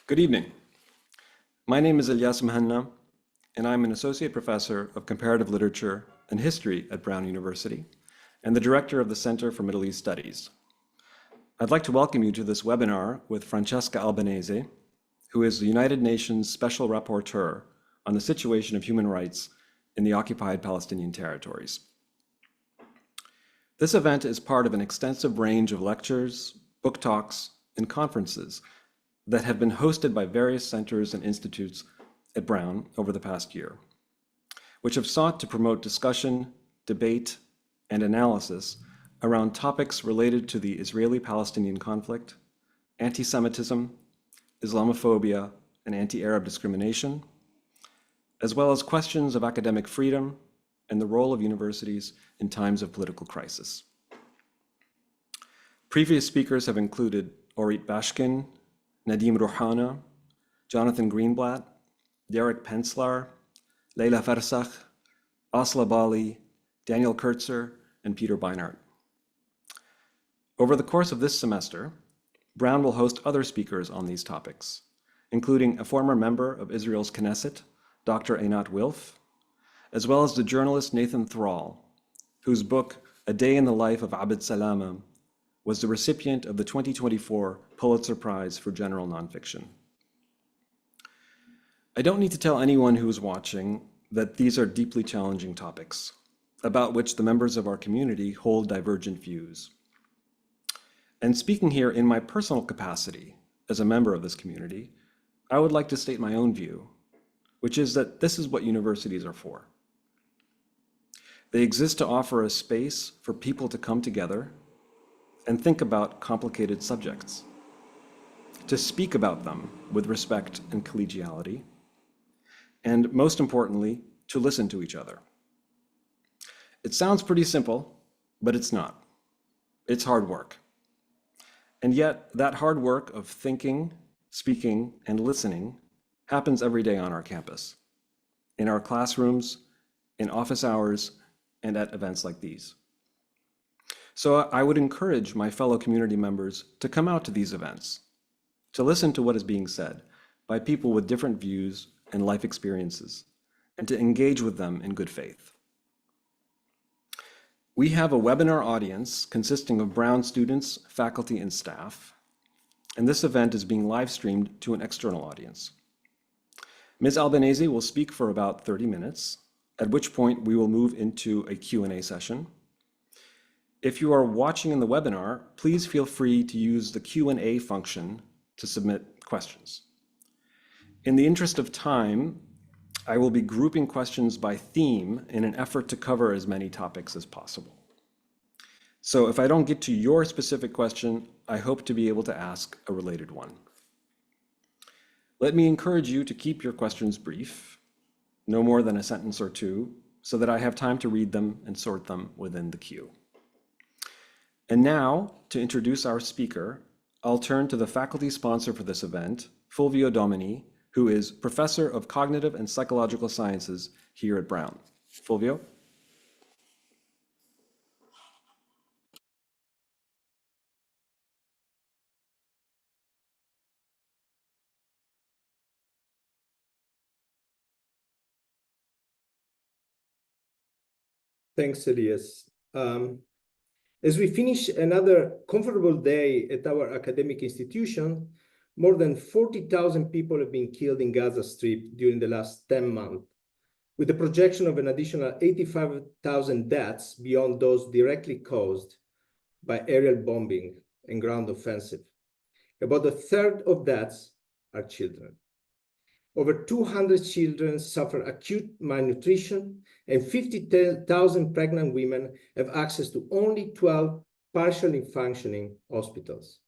Good evening. My name is Ilyas Mahanna, and I'm an associate professor of comparative literature and history at Brown University and the director of the Center for Middle East Studies. I'd like to welcome you to this webinar with Francesca Albanese, who is the United Nations Special Rapporteur on the situation of human rights in the occupied Palestinian territories. This event is part of an extensive range of lectures, book talks, and conferences that have been hosted by various centers and institutes at Brown over the past year, which have sought to promote discussion, debate, and analysis around topics related to the Israeli-Palestinian conflict, anti-Semitism, Islamophobia, and anti-Arab discrimination, as well as questions of academic freedom and the role of universities in times of political crisis. Previous speakers have included Orit Bashkin, Nadim Rouhana, Jonathan Greenblatt, Derek Penslar, Leila Farsakh, Asla Bali, Daniel Kurtzer, and Peter Beinart. Over the course of this semester, Brown will host other speakers on these topics, including a former member of Israel's Knesset, Dr. Einat Wilf, as well as the journalist Nathan Thrall, whose book, A Day in the Life of Abd Salama, was the recipient of the 2024 Pulitzer Prize for General Nonfiction. I don't need to tell anyone who is watching that these are deeply challenging topics, about which the members of our community hold divergent views. And speaking here in my personal capacity as a member of this community, I would like to state my own view, which is that this is what universities are for. They exist to offer a space for people to come together and think about complicated subjects, to speak about them with respect and collegiality, and most importantly, to listen to each other. It sounds pretty simple, but it's not. It's hard work. And yet, that hard work of thinking, speaking, and listening happens every day on our campus, in our classrooms, in office hours, and at events like these. So I would encourage my fellow community members to come out to these events, to listen to what is being said by people with different views and life experiences, and to engage with them in good faith. We have a webinar audience consisting of Brown students, faculty, and staff, and this event is being live streamed to an external audience. Ms. Albanese will speak for about 30 minutes, at which point we will move into a Q&A session. If you are watching in the webinar, please feel free to use the Q&A function to submit questions. In the interest of time, I will be grouping questions by theme in an effort to cover as many topics as possible. So if I don't get to your specific question, I hope to be able to ask a related one. Let me encourage you to keep your questions brief, no more than a sentence or two, so that I have time to read them and sort them within the queue. And now, to introduce our speaker, I'll turn to the faculty sponsor for this event, Fulvio Domini, who is Professor of Cognitive and Psychological Sciences here at Brown. Fulvio? Thanks, Elias. As we finish another comfortable day at our academic institution, more than 40,000 people have been killed in Gaza Strip during the last 10 months, with a projection of an additional 85,000 deaths beyond those directly caused by aerial bombing and ground offensive. About a third of deaths are children. Over 200 children suffer acute malnutrition, and 50,000 pregnant women have access to only 12 partially functioning hospitals.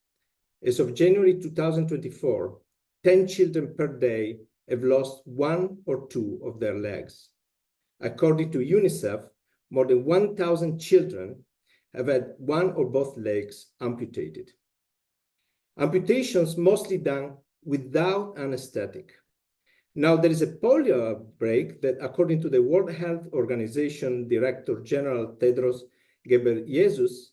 As of January 2024, 10 children per day have lost one or two of their legs. According to UNICEF, more than 1,000 children have had one or both legs amputated. Amputations mostly done without anesthetic. Now, there is a polio outbreak that, according to the World Health Organization Director General Tedros Ghebreyesus,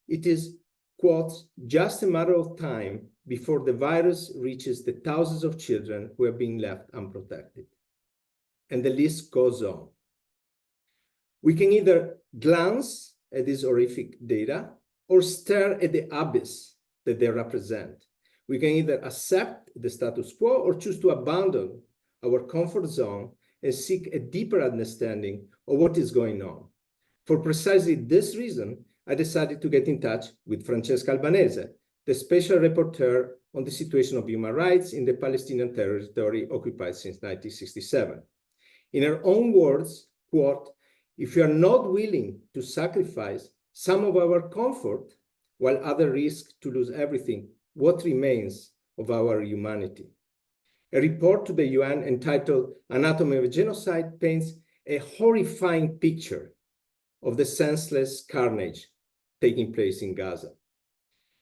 it is, quote, just a matter of time before the virus reaches the thousands of children who are being left unprotected. And the list goes on. We can either glance at this horrific data or stare at the abyss that they represent. We can either accept the status quo or choose to abandon our comfort zone and seek a deeper understanding of what is going on. For precisely this reason, I decided to get in touch with Francesca Albanese, the special rapporteur on the situation of human rights in the Palestinian territory occupied since 1967. In her own words, quote, "If we are not willing to sacrifice some of our comfort while others risk to lose everything, what remains of our humanity?" A report to the UN entitled "Anatomy of a Genocide" paints a horrifying picture of the senseless carnage taking place in Gaza.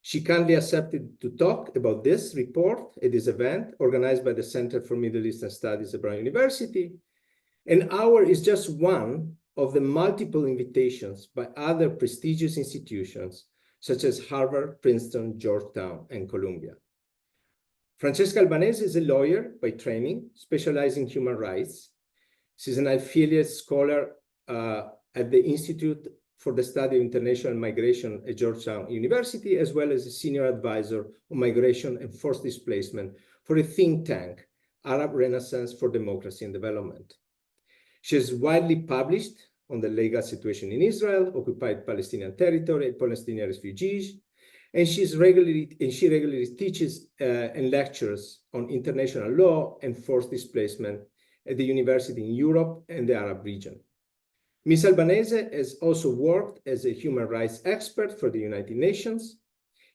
She kindly accepted to talk about this report at this event organized by the Center for Middle Eastern Studies at Brown University. And ours is just one of the multiple invitations by other prestigious institutions such as Harvard, Princeton, Georgetown, and Columbia. Francesca Albanese is a lawyer by training, specializing in human rights. She's an affiliate scholar at the Institute for the Study of International Migration at Georgetown University, as well as a senior advisor on migration and forced displacement for a think tank, Arab Renaissance for Democracy and Development. She is widely published on the legal situation in Israel, occupied Palestinian territory, and Palestinian refugees, and she regularly teaches and lectures on international law and forced displacement at the university in Europe and the Arab region. Ms. Albanese has also worked as a human rights expert for the United Nations,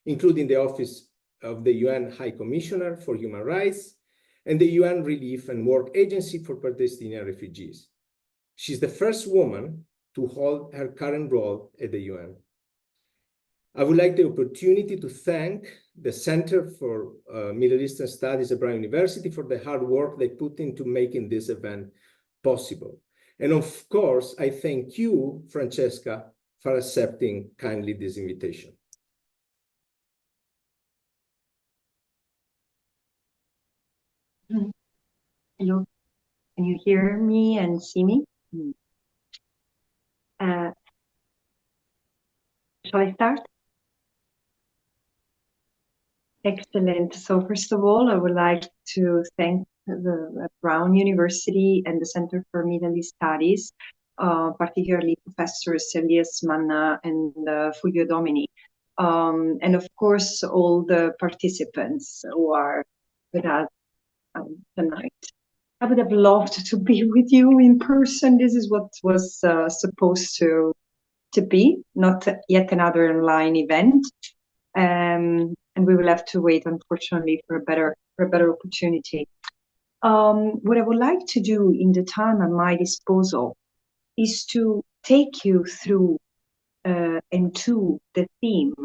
including the Office of the UN High Commissioner for Human Rights and the UN Relief and Work Agency for Palestinian Refugees. She's the first woman to hold her current role at the UN. I would like the opportunity to thank the Center for Middle Eastern Studies at Brown University for the hard work they put into making this event possible. And of course, I thank you, Francesca, for accepting kindly this invitation. Hello, can you hear me and see me? Shall I start? Excellent. So first of all, I would like to thank the Brown University and the Center for Middle East Studies, particularly Professors Elias Manna and Fulvio Domini, and of course all the participants who are with us tonight. I would have loved to be with you in person. This is what was supposed to be, not yet another online event. And we will have to wait, unfortunately, for a better opportunity. What I would like to do in the time at my disposal is to take you through and to the theme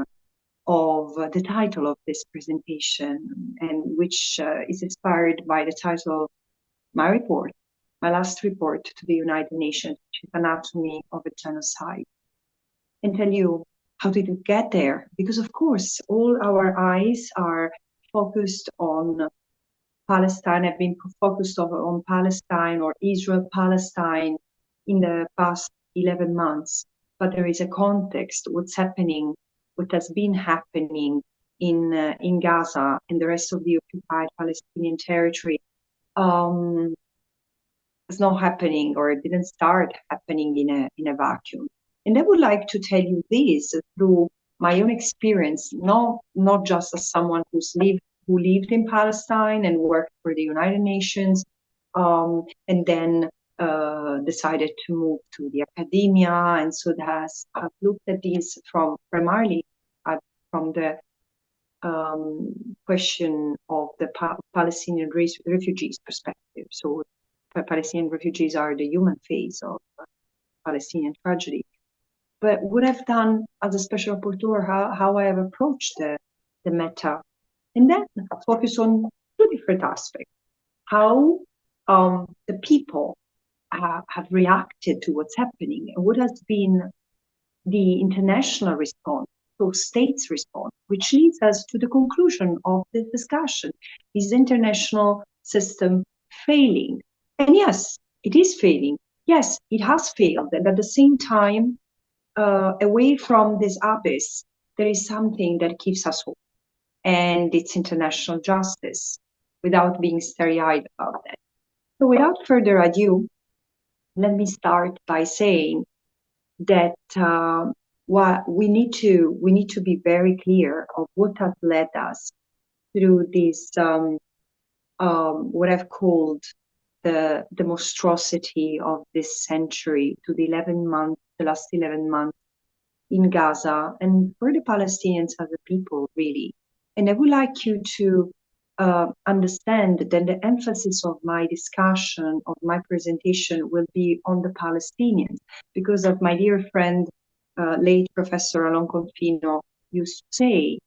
of the title of this presentation, and which is inspired by the title of my report, my last report to the United Nations, which is Anatomy of a Genocide, and tell you how did we get there? Because of course, all our eyes are focused on Palestine, have been focused on Palestine or Israel-Palestine in the past 11 months. But there is a context, what's happening, what has been happening in Gaza and the rest of the occupied Palestinian territory. It's not happening, or it didn't start happening in a vacuum. And I would like to tell you this through my own experience, not just as someone who lived in Palestine and worked for the United Nations, and then decided to move to the academia, and so I've looked at this primarily from the question of the Palestinian refugees perspective. So Palestinian refugees are the human face of Palestinian tragedy. But what I've done as a special rapporteur, how I have approached the meta, and then focus on two different aspects. How the people have reacted to what's happening, and what has been the international response also states' response, which leads us to the conclusion of this discussion. Is the international system failing? And yes, it is failing. Yes, it has failed. And at the same time, away from this abyss, there is something that gives us hope, and it's international justice, without being starry-eyed about that. So without further ado, let me start by saying that what we need to be very clear of what has led us through this what I've called the monstrosity of this century, to the last 11 months in Gaza, and for the Palestinians as a people, really. And I would like you to understand that the emphasis of my discussion, of my presentation, will be on the Palestinians, because of my dear friend, late Professor Alon Confino, used to say,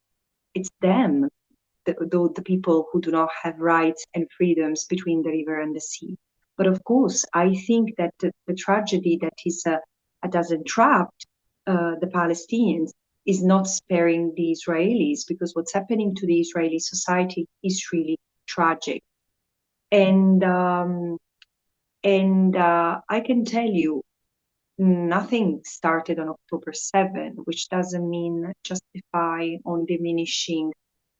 it's them, the people who do not have rights and freedoms between the river and the sea. But of course, I think that the tragedy that has entrapped the Palestinians is not sparing the Israelis, because what's happening to the Israeli society is really tragic. And I can tell you, nothing started on October 7, which doesn't mean justify on diminishing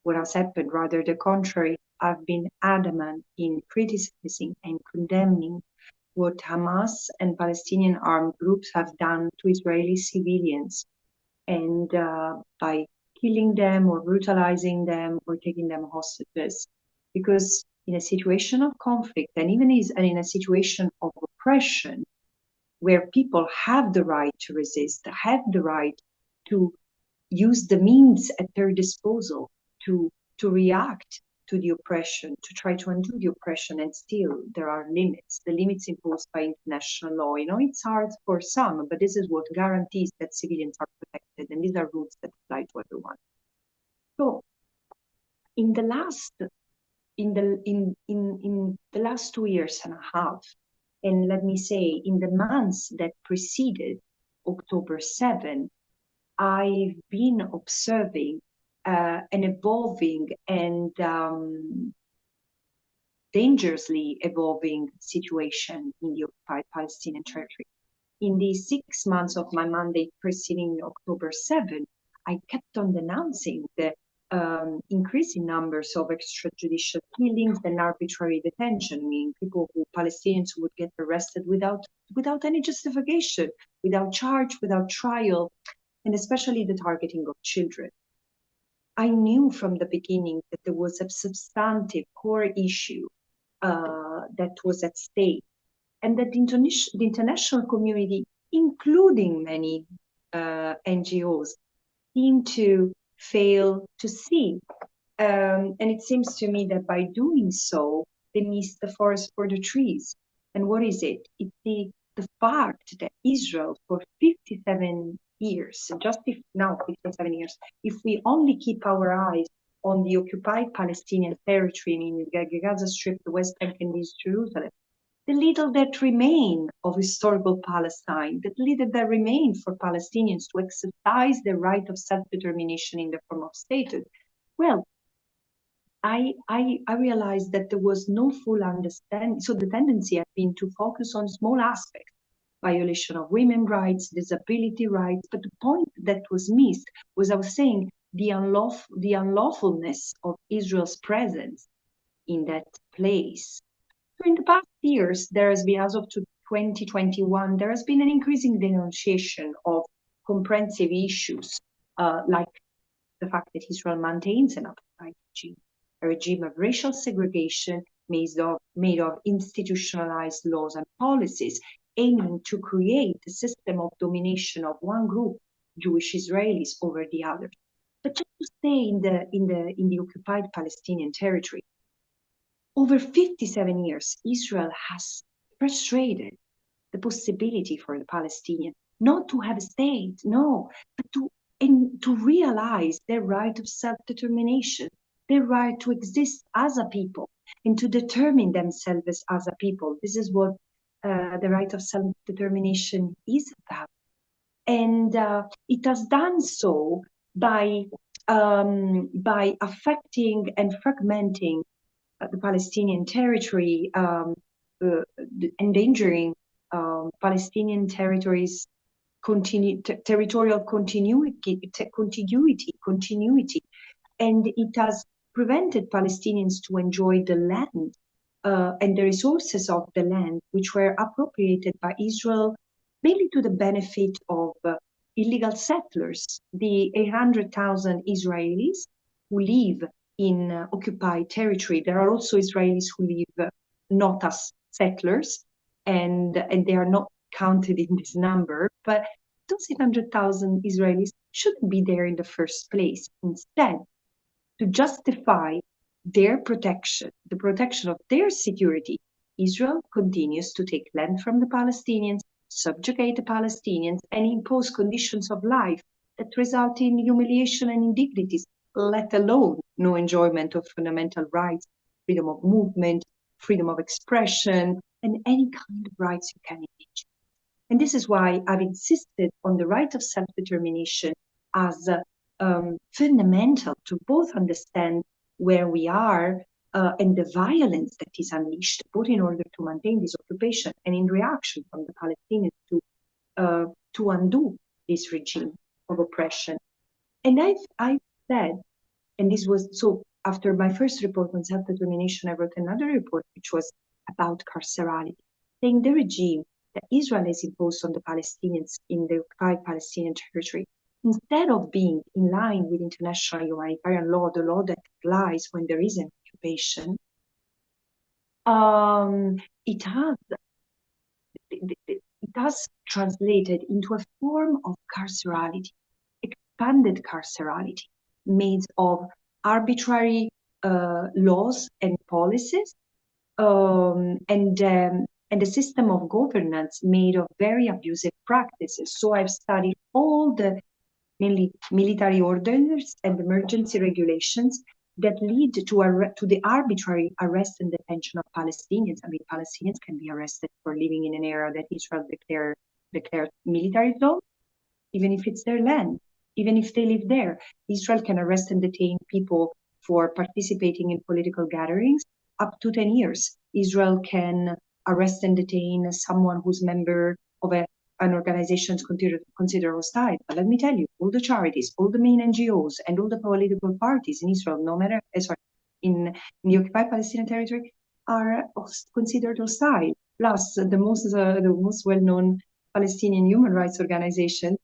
what has happened. Rather, the contrary. I've been adamant in criticizing and condemning what Hamas and Palestinian armed groups have done to Israeli civilians, and by killing them or brutalizing them or taking them hostages. Because in a situation of conflict, and even in a situation of oppression, where people have the right to resist, have the right to use the means at their disposal to react to the oppression, to try to undo the oppression, and still there are limits, the limits imposed by international law. You know, it's hard for some, but this is what guarantees that civilians are protected, and these are rules that apply to everyone. So, in the last 2 years and a half, and let me say, in the months that preceded October 7, I've been observing an evolving and dangerously evolving situation in the occupied Palestinian territory. In the 6 months of my mandate preceding October 7, I kept on denouncing the increasing numbers of extrajudicial killings and arbitrary detention, meaning Palestinians who would get arrested without any justification, without charge, without trial, and especially the targeting of children. I knew from the beginning that there was a substantive core issue that was at stake, and that the international community, including many NGOs, seemed to fail to see. And it seems to me that by doing so, they missed the forest for the trees. And what is it? It's the fact that Israel, for 57 years, now 57 years, if we only keep our eyes on the occupied Palestinian territory, meaning the Gaza Strip, the West Bank, and East Jerusalem, the little that remain of historical Palestine, the little that remain for Palestinians to exercise their right of self-determination in the form of statehood, well, I realized that there was no full understanding. So the tendency had been to focus on small aspects, violation of women's rights, disability rights. But the point that was missed was, I was saying, the unlawfulness of Israel's presence in that place. So in the past years, there has been, as of 2021, there has been an increasing denunciation of comprehensive issues, like the fact that Israel maintains an apartheid regime, a regime of racial segregation made of institutionalized laws and policies, aiming to create a system of domination of one group, Jewish Israelis, over the other. But just to stay in the occupied Palestinian territory, over 57 years, Israel has frustrated the possibility for the Palestinians not to have a state, no, but to realize their right of self-determination, their right to exist as a people and to determine themselves as a people. This is what the right of self-determination is about. And it has done so by affecting and fragmenting the Palestinian territory, endangering Palestinian territories' territorial continuity, and it has prevented Palestinians to enjoy the land and the resources of the land, which were appropriated by Israel, mainly to the benefit of illegal settlers, the 800,000 Israelis who live in occupied territory. There are also Israelis who live not as settlers, and they are not counted in this number, but those 800,000 Israelis shouldn't be there in the first place. Instead, to justify their protection, the protection of their security, Israel continues to take land from the Palestinians, subjugate the Palestinians, and impose conditions of life that result in humiliation and indignities, let alone no enjoyment of fundamental rights, freedom of movement, freedom of expression, and any kind of rights you can imagine. And this is why I've insisted on the right of self-determination as fundamental to both understand where we are and the violence that is unleashed, both in order to maintain this occupation and in reaction from the Palestinians to undo this regime of oppression. And I've said, and this was so after my first report on self-determination, I wrote another report which was about carcerality, saying the regime that Israel has imposed on the Palestinians in the occupied Palestinian territory, instead of being in line with international humanitarian law, the law that applies when there is an occupation, it has translated into a form of carcerality, expanded carcerality, made of arbitrary laws and policies, and a system of governance made of very abusive practices. So I've studied all the mainly military orders and emergency regulations that lead to the arbitrary arrest and detention of Palestinians. I mean, Palestinians can be arrested for living in an area that Israel declared military zone, even if it's their land, even if they live there. Israel can arrest and detain people for participating in political gatherings up to 10 years. Israel can arrest and detain someone who's member of an organization considered hostile. But let me tell you, all the charities, all the main NGOs, and all the political parties in Israel, no matter, in the occupied Palestinian territory, are considered hostile. Plus, the most well-known Palestinian human rights organization,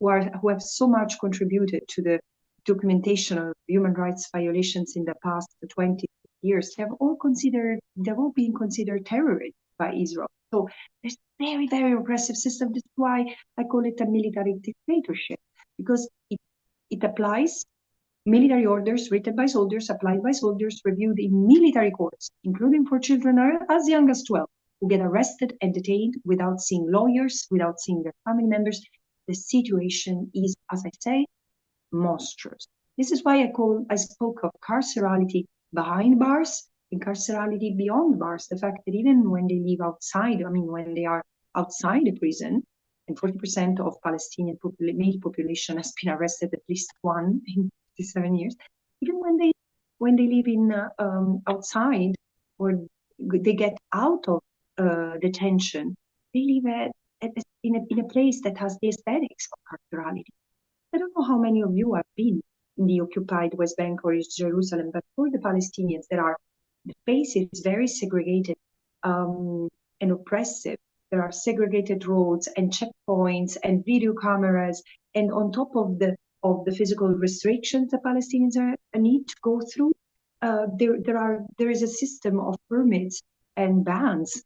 who have so much contributed to the documentation of human rights violations in the past 20 years, they've all been considered terrorists by Israel. So there's a very, very oppressive system. That's why I call it a military dictatorship, because it applies military orders written by soldiers, applied by soldiers, reviewed in military courts, including for children as young as 12, who get arrested and detained without seeing lawyers, without seeing their family members. The situation is, as I say, monstrous. This is why I spoke of carcerality behind bars and carcerality beyond bars. The fact that even when they live outside, when they are outside the prison, and 40% of Palestinian male population has been arrested at least one in 57 years, even when they live in outside, or they get out of detention, they live in a place that has the aesthetics of carcerality. I don't know how many of you have been in the occupied West Bank or Jerusalem, but for the Palestinians, the space is very segregated and oppressive. There are segregated roads and checkpoints and video cameras, and on top of the physical restrictions the Palestinians need to go through, there is a system of permits and bans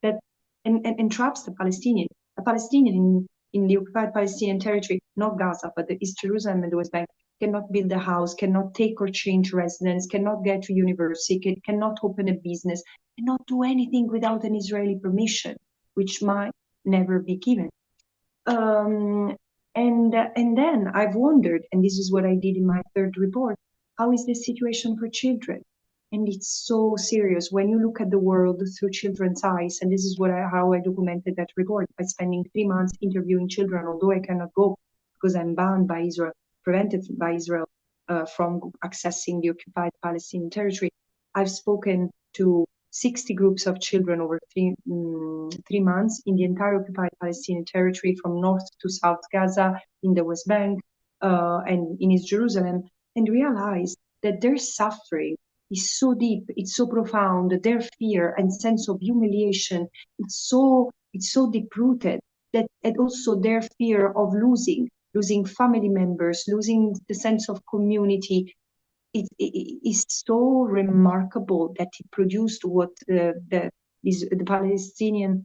that entraps the Palestinian. A Palestinian in the occupied Palestinian territory, not Gaza, but the East Jerusalem and the West Bank, cannot build a house, cannot take or change residence, cannot get to university, cannot open a business, cannot do anything without an Israeli permission, which might never be given. And then I've wondered, and this is what I did in my third report, how is the situation for children? And it's so serious when you look at the world through children's eyes. And this is how I documented that report, by spending 3 months interviewing children, although I cannot go because I'm bound by Israel. prevented by Israel from accessing the occupied Palestinian territory. I've spoken to 60 groups of children over 3 months in the entire occupied Palestinian territory, from North to South Gaza, in the West Bank, and in East Jerusalem, and realized that their suffering is so deep, it's so profound, their fear and sense of humiliation, it's so deep-rooted, that, and also their fear of losing family members, losing the sense of community. It is so remarkable that it produced what the Palestinian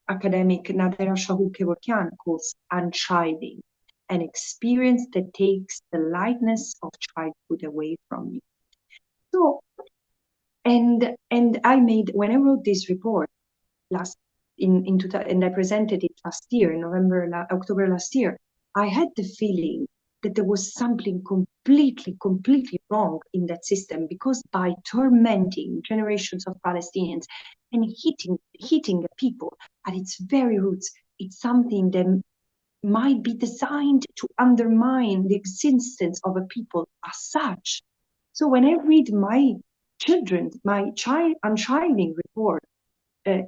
academic Nader Shahouk-Kevorkian calls unchilding, an experience that takes the lightness of childhood away from you. So, and I made, when I wrote this report and I presented it last year, in October last year, I had the feeling that there was something completely wrong in that system, because by tormenting generations of Palestinians and hitting the people at its very roots, it's something that might be designed to undermine the existence of a people as such. So when I read my unchilding report,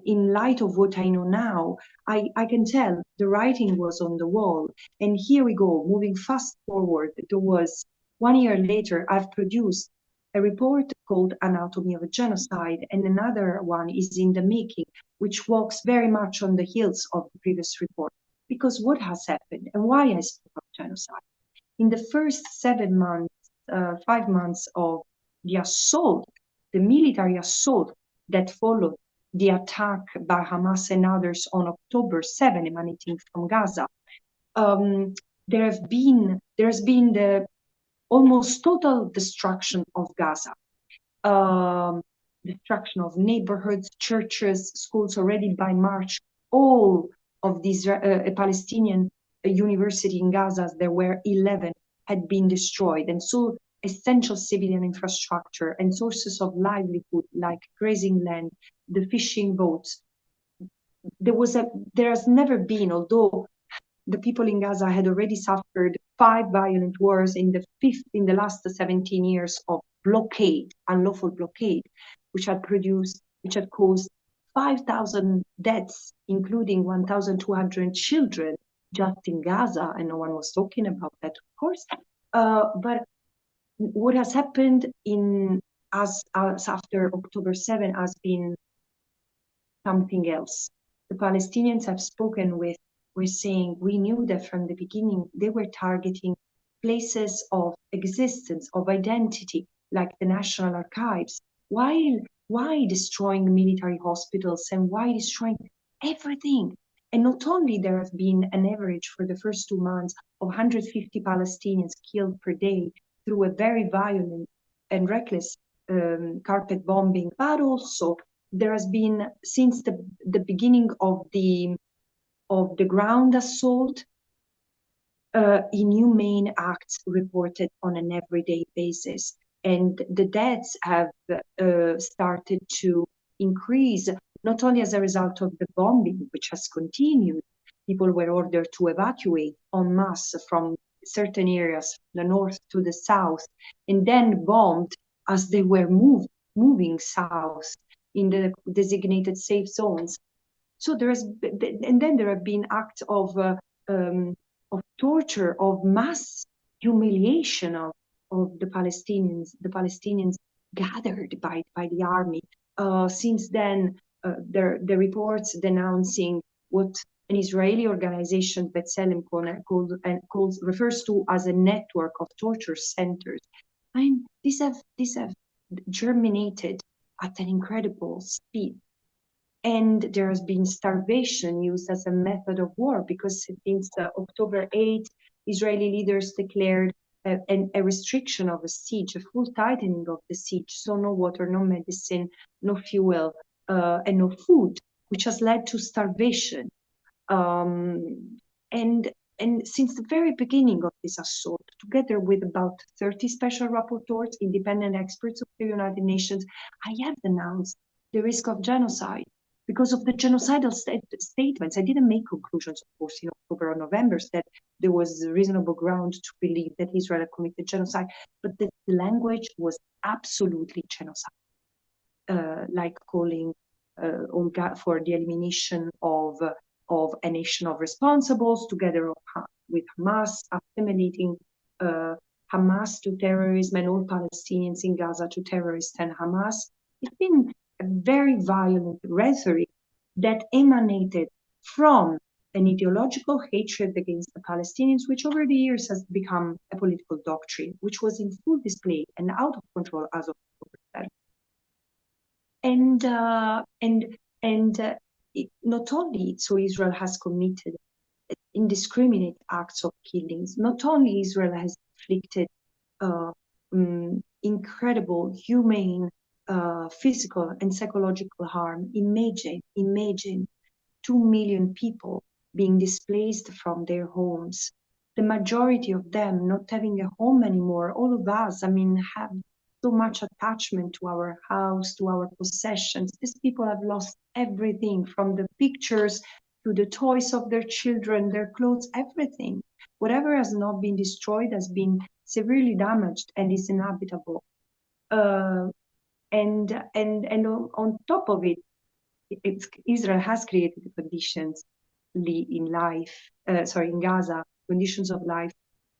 in light of what I know now, I can tell the writing was on the wall. And here we go, moving fast forward. There was 1 year later, I've produced a report called Anatomy of a Genocide, and another one is in the making, which walks very much on the heels of the previous report. Because what has happened and why I spoke of genocide? In the first 7 months, 5 months of the assault, the military assault that followed the attack by Hamas and others on October 7, emanating from Gaza, there has been the almost total destruction of Gaza, destruction of neighborhoods, churches, schools. Already by March, all of these Palestinian university in Gaza, there were 11, had been destroyed, and so essential civilian infrastructure and sources of livelihood like grazing land, the fishing boats. There has never been, although the people in Gaza had already suffered 5 violent wars in the last 17 years of blockade, unlawful blockade, which had caused 5,000 deaths, including 1,200 children just in Gaza, and no one was talking about that, of course. But what has happened as after October 7 has been something else. The Palestinians have spoken with, were saying, we knew that from the beginning they were targeting places of existence, of identity, like the National Archives. Why destroying military hospitals, and why destroying everything? And not only there have been an average for the first 2 months of 150 Palestinians killed per day through a very violent and reckless carpet bombing, but also there has been, since the beginning of the ground assault, inhumane acts reported on an everyday basis. And the deaths have started to increase, not only as a result of the bombing, which has continued. People were ordered to evacuate en masse from certain areas, the north to the south, and then bombed as they were moving south in the designated safe zones. So and then there have been acts of torture, of mass humiliation of the Palestinians gathered by the army. Since then, the reports denouncing what an Israeli organization, B'Tselem, refers to as a network of torture centers. And these have germinated at an incredible speed. And there has been starvation used as a method of war, because since October 8, Israeli leaders declared a restriction of a siege, a full tightening of the siege. So no water, no medicine, no fuel, and no food, which has led to starvation. And since the very beginning of this assault, together with about 30 special rapporteurs, independent experts of the United Nations, I have denounced the risk of genocide. because of the genocidal statements. I didn't make conclusions, of course, in October or November that there was reasonable ground to believe that Israel had committed genocide, but the language was absolutely genocide, like calling for the elimination of a nation of responsibles together with Hamas, assimilating Hamas to terrorism and all Palestinians in Gaza to terrorists and Hamas. It's been a very violent rhetoric that emanated from an ideological hatred against the Palestinians, which over the years has become a political doctrine, which was in full display and out of control as of October 7th. Not only so Israel has committed indiscriminate acts of killings, not only Israel has inflicted incredible humane physical and psychological harm. Imagine 2 million people being displaced from their homes, the majority of them not having a home anymore. All of us, I mean, have so much attachment to our house, to our possessions. These people have lost everything, from the pictures to the toys of their children, their clothes, everything. Whatever has not been destroyed has been severely damaged and is inhabitable. And on top of it, Israel has created the conditions in Gaza, conditions of life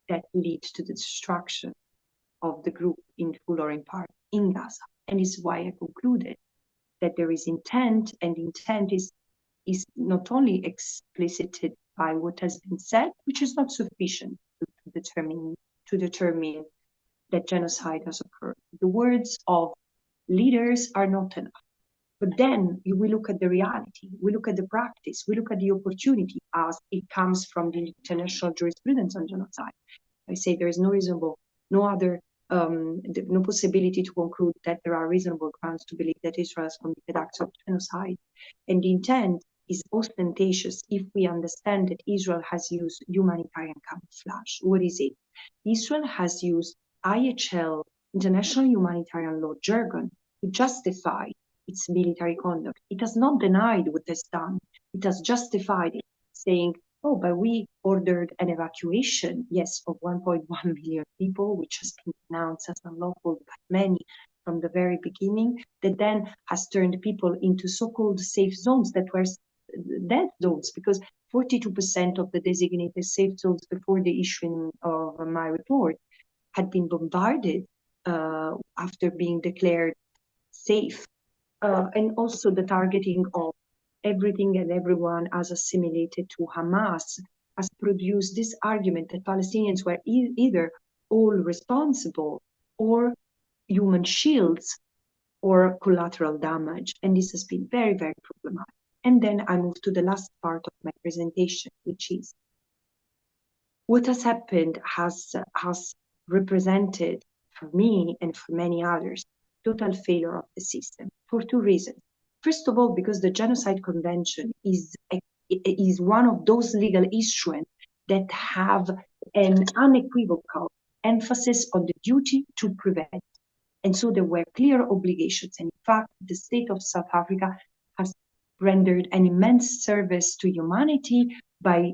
that lead to the destruction of the group in full or in part in Gaza. And this is why I concluded that there is intent, and intent is not only explicited by what has been said, which is not sufficient to determine that genocide has occurred. The words of leaders are not enough. But then we look at the reality, we look at the practice, we look at the opportunity as it comes from the international jurisprudence on genocide. I say there is no possibility to conclude that there are reasonable grounds to believe that Israel has committed acts of genocide. And the intent is ostentatious if we understand that Israel has used humanitarian camouflage. What is it? Israel has used IHL, international humanitarian law jargon, to justify its military conduct. It has not denied what it's done. It has justified it, saying, oh, but we ordered an evacuation, yes, of 1.1 million people, which has been denounced as unlawful by many from the very beginning, that then has turned people into so-called safe zones that were dead zones, because 42% of the designated safe zones before the issuing of my report had been bombarded after being declared safe. And also the targeting of everything and everyone as assimilated to Hamas has produced this argument that Palestinians were either all responsible or human shields or collateral damage. And this has been very, very problematic. And then I move to the last part of my presentation, which is what has happened has represented for me and for many others total failure of the system for two reasons. First of all, because the Genocide Convention is one of those legal instruments that have an unequivocal emphasis on the duty to prevent. And so there were clear obligations. And in fact, the state of South Africa has rendered an immense service to humanity by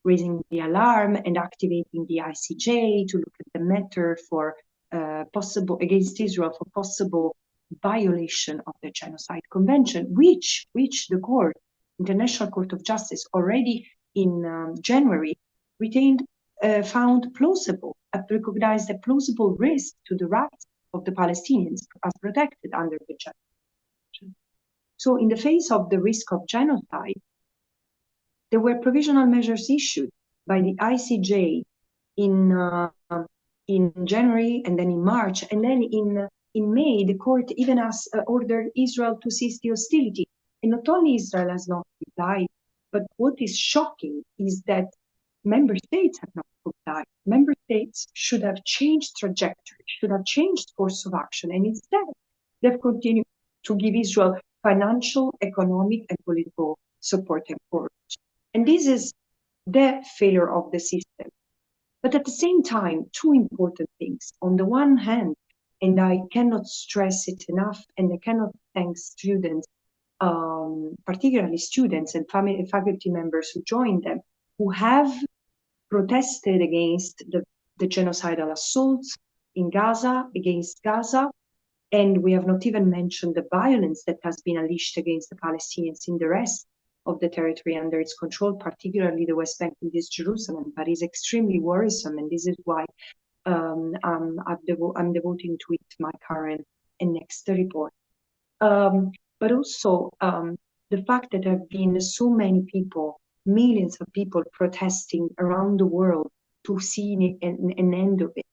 raising the alarm and activating the ICJ to look at the matter for against Israel for possible violation of the Genocide Convention, which the International Court of Justice, already in January, found plausible, recognized a plausible risk to the rights of the Palestinians as protected under the Genocide Convention. So in the face of the risk of genocide, there were provisional measures issued by the ICJ in January and then in March, and then in May, the court even has ordered Israel to cease the hostility. And not only Israel has not replied, but what is shocking is that member states have not complied. Member states should have changed trajectory, should have changed course of action, and instead they've continued to give Israel financial, economic, and political support and courage. And this is the failure of the system. But at the same time, two important things. On the one hand, and I cannot stress it enough, and I cannot thank students particularly students and faculty members who joined them, who have protested against the genocidal assaults in Gaza, against Gaza. And we have not even mentioned the violence that has been unleashed against the Palestinians in the rest of the territory under its control, particularly the West Bank and East Jerusalem. But it's extremely worrisome, and this is why I'm devoting to it my current and next report. But also the fact that there have been so many people, millions of people protesting around the world to see an end of it.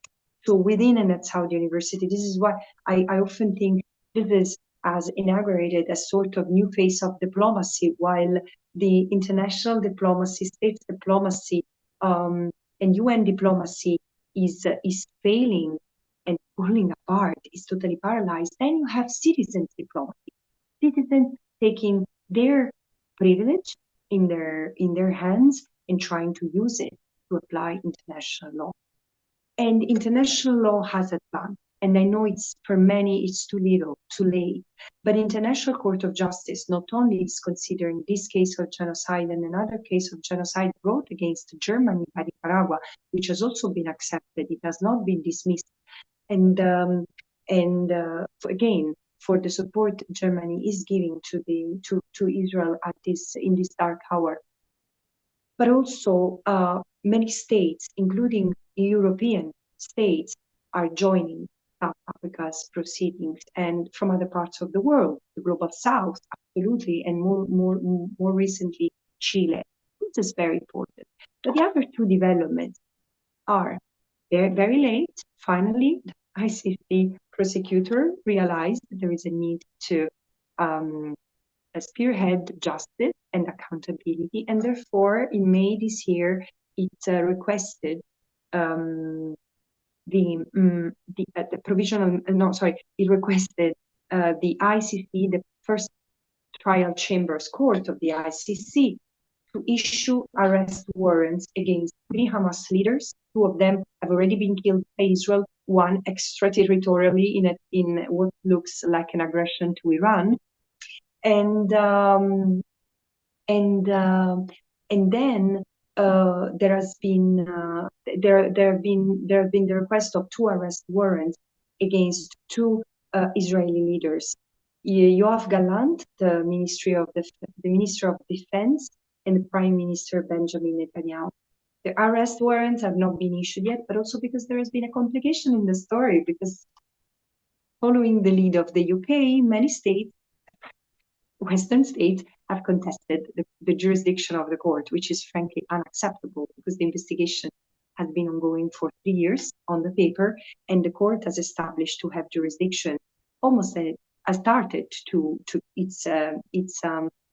So within and outside the university, this is why I often think this has inaugurated a sort of new phase of diplomacy, while the international diplomacy, states diplomacy, and UN diplomacy is failing and falling apart, is totally paralyzed. Then you have citizens diplomacy, citizens taking their privilege in their hands and trying to use it to apply international law. And international law has advanced. And I know it's for many, it's too little, too late. But International Court of Justice not only is considering this case of genocide and another case of genocide brought against Germany by Nicaragua, which has also been accepted. It has not been dismissed. And again, for the support Germany is giving to Israel in this dark hour. But also many states, including European states, are joining South Africa's proceedings, and from other parts of the world, the global South, absolutely, and more recently, Chile. This is very important. But the other two developments are very late. Finally, the ICC prosecutor realized that there is a need to spearhead justice and accountability, and therefore in May this year it requested it requested the ICC, the first trial chambers court of the ICC, to issue arrest warrants against 3 Hamas leaders. 2 of them have already been killed by Israel, 1 extraterritorially in what looks like an aggression to Iran. And then there has been the request of 2 arrest warrants against 2 Israeli leaders, Yoav Gallant, the Minister of Defense, and the Prime Minister Benjamin Netanyahu. The arrest warrants have not been issued yet, but also because there has been a complication in the story, because following the lead of the UK, many states, Western states, have contested the jurisdiction of the court, which is frankly unacceptable, because the investigation has been ongoing for 3 years on the paper, and the court has established to have jurisdiction, almost has started to its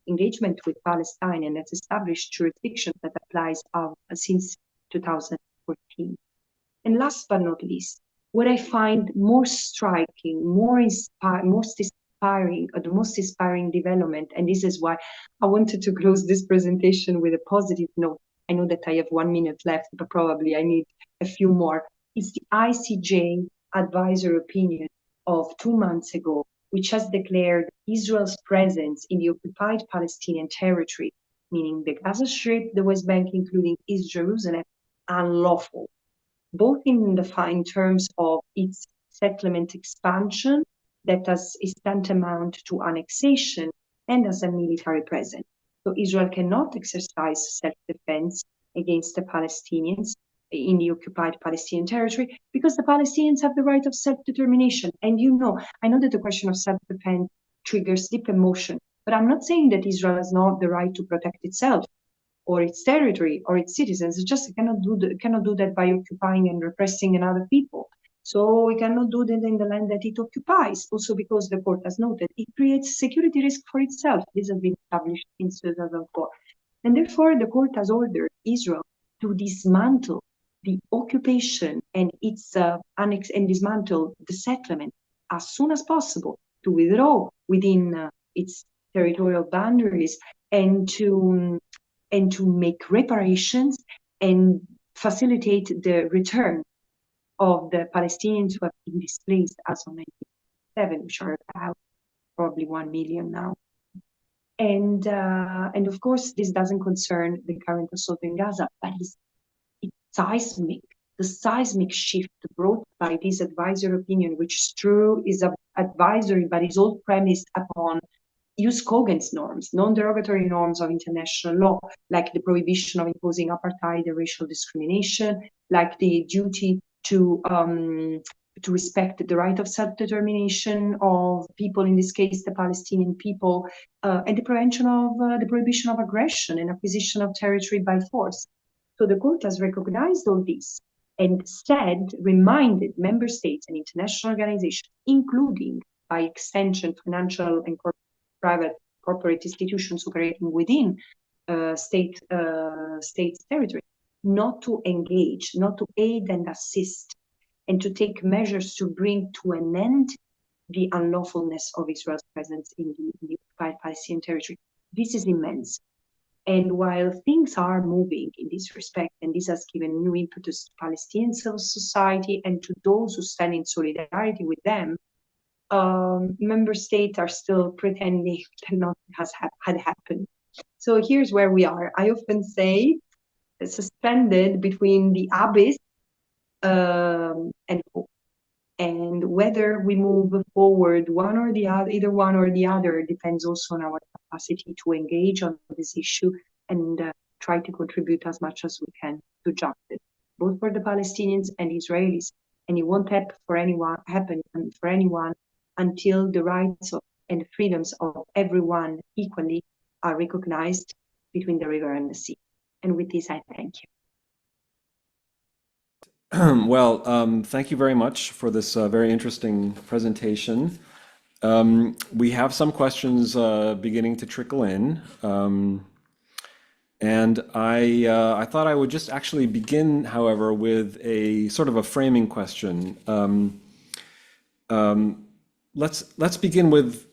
engagement with Palestine, and has established jurisdiction that applies since 2014. And last but not least, what I find more striking, most inspiring, or the most inspiring development, and this is why I wanted to close this presentation with a positive note. I know that I have 1 minute left, but probably I need a few more. It's the ICJ advisory opinion of 2 months ago, which has declared Israel's presence in the occupied Palestinian territory, meaning the Gaza Strip, the West Bank, including East Jerusalem, unlawful, both in terms of its settlement expansion that is tantamount to annexation, and as a military presence. So Israel cannot exercise self-defense against the Palestinians in the occupied Palestinian territory, because the Palestinians have the right of self-determination. And I know that the question of self-defense triggers deep emotion, but I'm not saying that Israel has not the right to protect itself or its territory or its citizens. It just cannot do that by occupying and repressing another people. So we cannot do that in the land that it occupies. Also because the court has noted it creates security risk for itself. This has been established in 2004. And therefore the court has ordered Israel to dismantle the occupation and its annex, and dismantle the settlement as soon as possible, to withdraw within its territorial boundaries, and to make reparations and facilitate the return of the Palestinians who have been displaced as of 1997, which are about probably 1 million now. And of course, this doesn't concern the current assault in Gaza, but it's seismic. The seismic shift brought by this advisory opinion, which is true, is advisory, but is all premised upon use Kogan's norms, non-derogatory norms of international law, like the prohibition of imposing apartheid and racial discrimination, like the duty to respect the right of self-determination of people, in this case, the Palestinian people, and the prohibition of aggression and acquisition of territory by force. So the court has recognized all this and reminded member states and international organizations, including by extension financial and private corporate institutions operating within states' territory, not to engage, not to aid and assist, and to take measures to bring to an end the unlawfulness of Israel's presence in the occupied Palestinian territory. This is immense. And while things are moving in this respect, and this has given new impetus to Palestinian civil society and to those who stand in solidarity with them, member states are still pretending that nothing had happened. So here's where we are. I often say suspended between the abyss and hope. And whether we move forward one or the other, either one or the other, depends also on our capacity to engage on this issue and try to contribute as much as we can to justice, both for the Palestinians and Israelis. And it won't happen for anyone until the rights and freedoms of everyone equally are recognized between the river and the sea. And with this, I thank you. Well, thank you very much for this very interesting presentation. We have some questions beginning to trickle in. And I thought I would just actually begin, however, with a sort of a framing question. Let's begin with,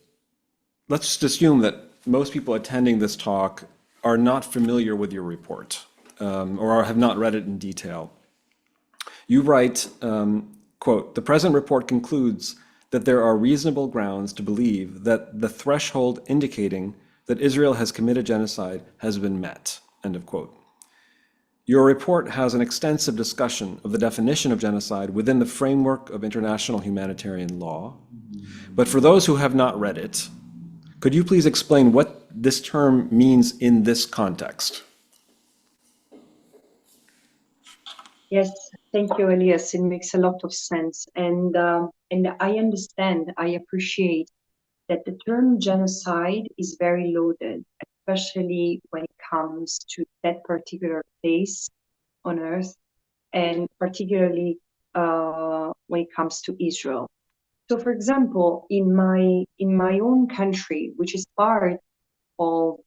let's just assume that most people attending this talk are not familiar with your report or have not read it in detail. You write, quote, "The present report concludes that there are reasonable grounds to believe that the threshold indicating that Israel has committed genocide has been met," end of quote. Your report has an extensive discussion of the definition of genocide within the framework of international humanitarian law. But for those who have not read it, could you please explain what this term means in this context? Yes, thank you, Elias. It makes a lot of sense. And I understand, I appreciate that the term genocide is very loaded, especially when it comes to that particular place on earth, and particularly when it comes to Israel. So, for example, in my own country, which is part of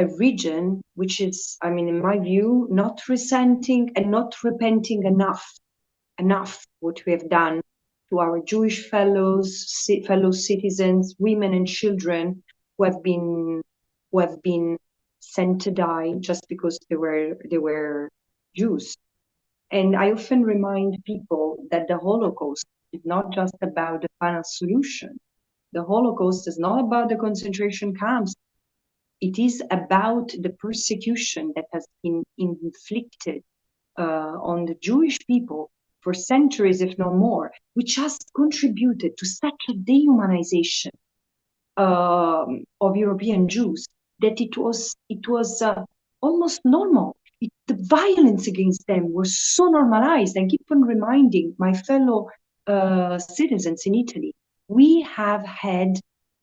a region which is, I mean, in my view, not resenting and not repenting enough what we have done to our Jewish fellow citizens, women and children who have been sent to die just because they were Jews. And I often remind people that the Holocaust is not just about the final solution. The Holocaust is not about the concentration camps. It is about the persecution that has been inflicted on the Jewish people for centuries, if not more, which has contributed to such a dehumanization of European Jews that it was almost normal. The violence against them was so normalized. And keep on reminding my fellow citizens in Italy, we have had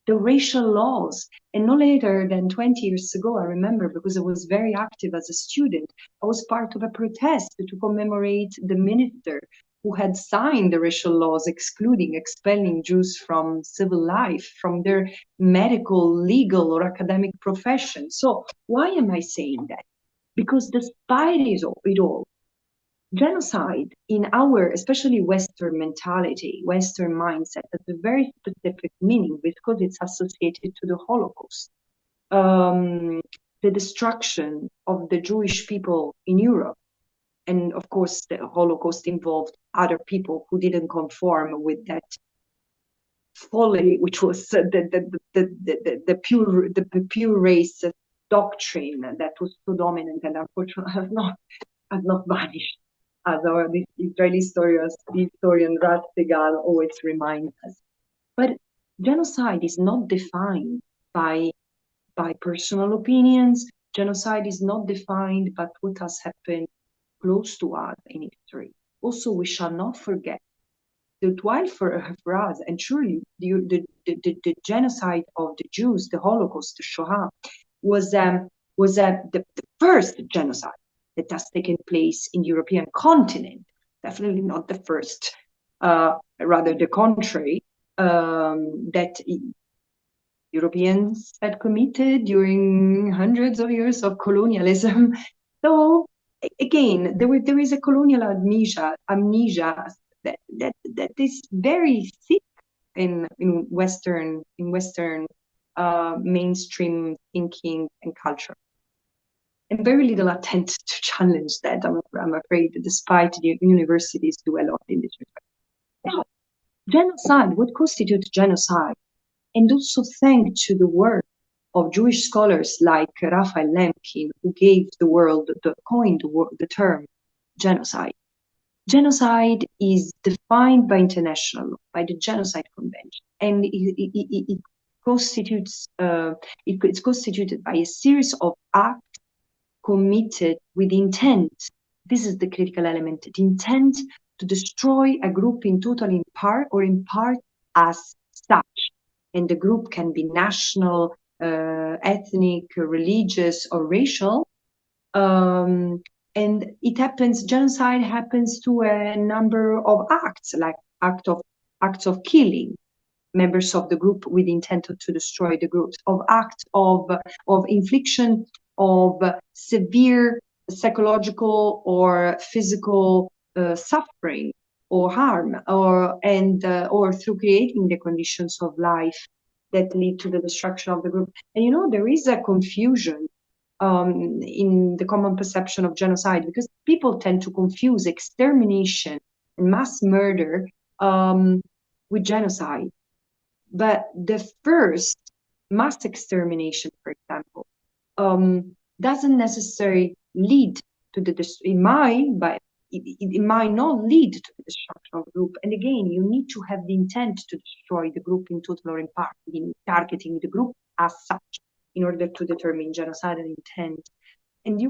the racial laws. And no later than 20 years ago, I remember, because I was very active as a student, I was part of a protest to commemorate the minister who had signed the racial laws expelling Jews from civil life, from their medical, legal, or academic profession. So why am I saying that? Because despite it all, genocide in our, especially Western mentality, Western mindset, has a very specific meaning because it's associated to the Holocaust. The destruction of the Jewish people in Europe. And of course, the Holocaust involved other people who didn't conform with that folly, which was the pure race doctrine that was so dominant and unfortunately has not vanished, as our this Israeli historian Ras Segal always reminds us. But genocide is not defined by personal opinions. Genocide is not defined by what has happened close to us in history. Also, we shall not forget that while for us, and surely the genocide of the Jews, the Holocaust, the Shoah, was the first genocide that has taken place in the European continent. Definitely not the first, rather the contrary, that Europeans had committed during hundreds of years of colonialism. So again, there is a colonial amnesia that is very thick in Western mainstream thinking and culture, and very little attempt to challenge that. I'm afraid, despite the universities do a lot in this respect. Genocide, what constitutes genocide? And also thanks to the work of Jewish scholars like Raphael Lemkin, who gave coined the term genocide. Genocide is defined by international law, by the Genocide Convention, and it's constituted by a series of acts committed with intent. This is the critical element: the intent to destroy a group in total, in part, or in part as such. And the group can be national, ethnic, religious, or racial. And it happens, genocide happens to a number of acts, like acts of killing members of the group with intent to destroy the groups, of acts of infliction of severe psychological or physical suffering or harm, or through creating the conditions of life that lead to the destruction of the group. And there is a confusion in the common perception of genocide, because people tend to confuse extermination and mass murder with genocide. But the first mass extermination, for example, doesn't necessarily lead to it might not lead to the destruction of the group. And again, you need to have the intent to destroy the group in total or in part, in targeting the group as such, in order to determine genocidal intent. And we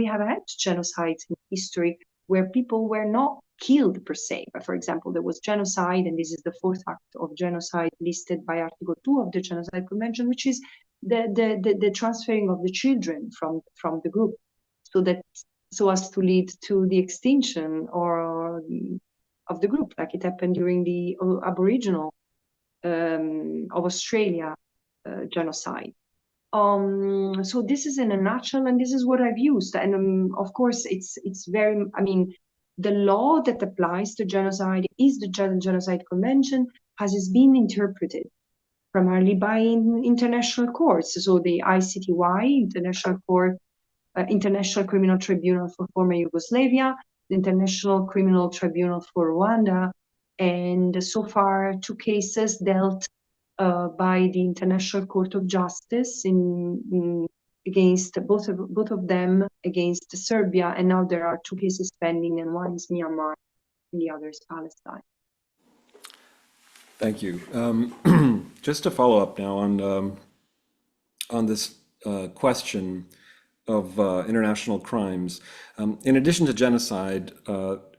have had genocides in history where people were not killed per se. But for example, there was genocide, and this is the fourth act of genocide listed by Article 2 of the Genocide Convention, which is the transferring of the children from the group, so as to lead to the extinction of the group, like it happened during the Aboriginal of Australia genocide. So this is in a nutshell, and this is what I've used. And of course, it's very, the law that applies to genocide is the Genocide Convention, as is being interpreted primarily by international courts. So the ICTY, International Criminal Tribunal for former Yugoslavia, the International Criminal Tribunal for Rwanda, and so far 2 cases dealt by the International Court of Justice against both of them against Serbia, and now there are 2 cases pending, and one is Myanmar and the other is Palestine. Thank you. Just to follow up now on this question of international crimes. In addition to genocide,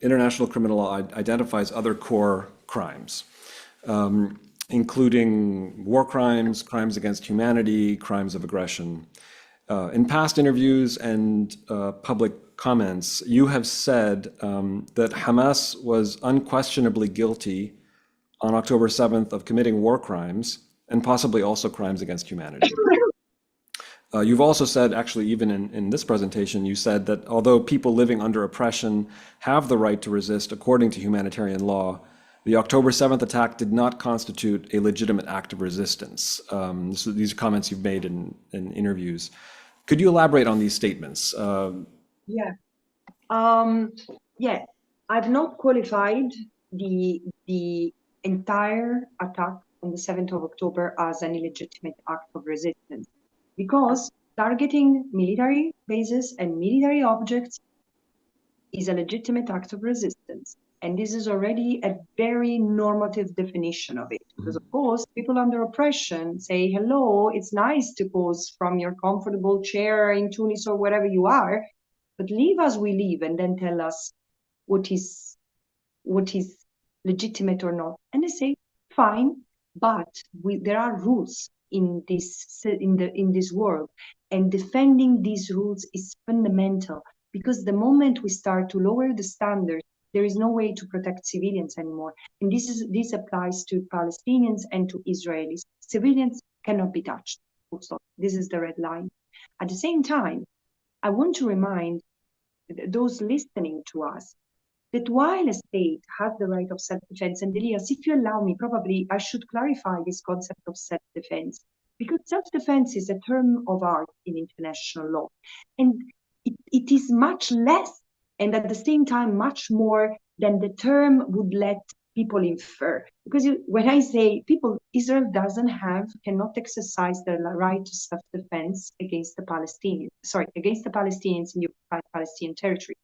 international criminal law identifies other core crimes, including war crimes, crimes against humanity, crimes of aggression. In past interviews and public comments, you have said that Hamas was unquestionably guilty on October 7th of committing war crimes and possibly also crimes against humanity. You've also said, actually, even in this presentation, you said that although people living under oppression have the right to resist according to humanitarian law, the October 7th attack did not constitute a legitimate act of resistance. So these are comments you've made in interviews. Could you elaborate on these statements? Yeah. I've not qualified the entire attack on the 7th of October as an illegitimate act of resistance, because targeting military bases and military objects is a legitimate act of resistance. And this is already a very normative definition of it. Because, of course, people under oppression say, hello, it's nice to pose from your comfortable chair in Tunis or wherever you are, but leave as we live and then tell us what is legitimate or not. And they say, fine, but there are rules in this world, and defending these rules is fundamental, because the moment we start to lower the standards, there is no way to protect civilians anymore. And this applies to Palestinians and to Israelis. Civilians cannot be touched. Also, this is the red line. At the same time, I want to remind those listening to us that while a state has the right of self-defense, and Elias, if you allow me, probably I should clarify this concept of self-defense, because self-defense is a term of art in international law, and it is much less, and at the same time much more than the term would let people infer. Because when I say people, Israel cannot exercise the right to self-defense against the Palestinians in the occupied Palestinian territory.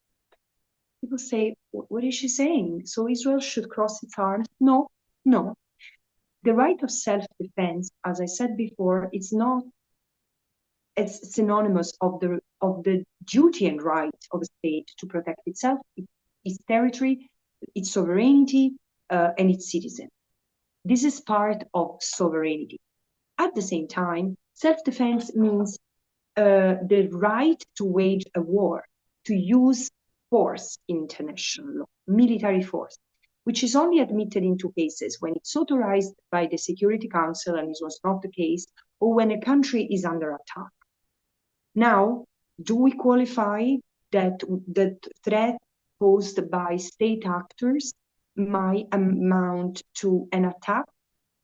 People say, what is she saying? So Israel should cross its arms? No. The right of self-defense, as I said before, it's synonymous of the duty and right of a state to protect itself, its territory, its sovereignty, and its citizens. This is part of sovereignty. At the same time, self-defense means the right to wage a war, to use force in international law, military force, which is only admitted in two cases: when it's authorized by the Security Council, and this was not the case, or when a country is under attack. Now, do we qualify that the threat posed by state actors might amount to an attack?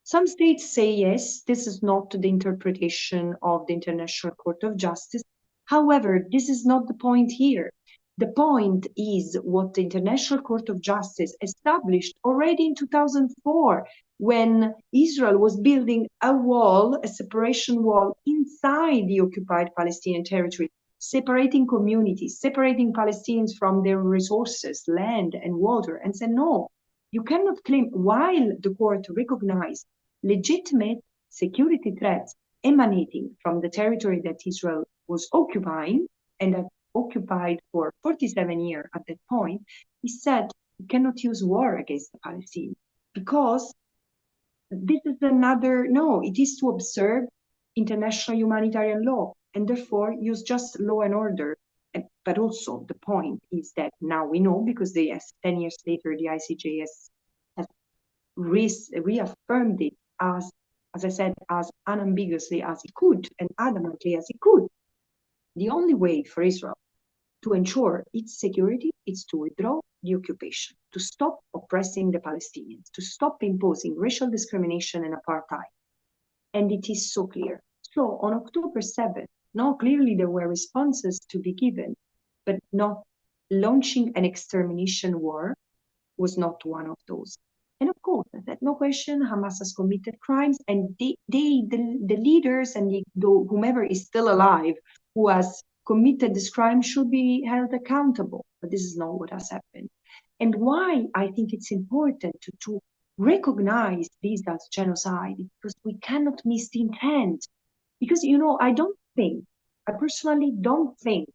Some states say yes, this is not the interpretation of the International Court of Justice. However, this is not the point here. The point is what the International Court of Justice established already in 2004, when Israel was building a wall, a separation wall inside the occupied Palestinian territory, separating communities, separating Palestinians from their resources, land and water, and said, no, you cannot claim, while the court recognized legitimate security threats emanating from the territory that Israel was occupying, and that occupied for 47 years at that point, he said you cannot use war against the Palestinians, because this is it is to observe international humanitarian law, and therefore use just law and order. But also the point is that now we know, because 10 years later, the ICJ has reaffirmed it as I said, as unambiguously as it could and adamantly as it could. The only way for Israel to ensure its security is to withdraw the occupation, to stop oppressing the Palestinians, to stop imposing racial discrimination and apartheid. And it is so clear. So on October 7th, now clearly there were responses to be given, but not launching an extermination war was not one of those. And of course, there's no question, Hamas has committed crimes, and the leaders and whomever is still alive who has committed this crime should be held accountable. But this is not what has happened. And why I think it's important to recognize this as genocide, because we cannot miss the intent. Because, I personally don't think,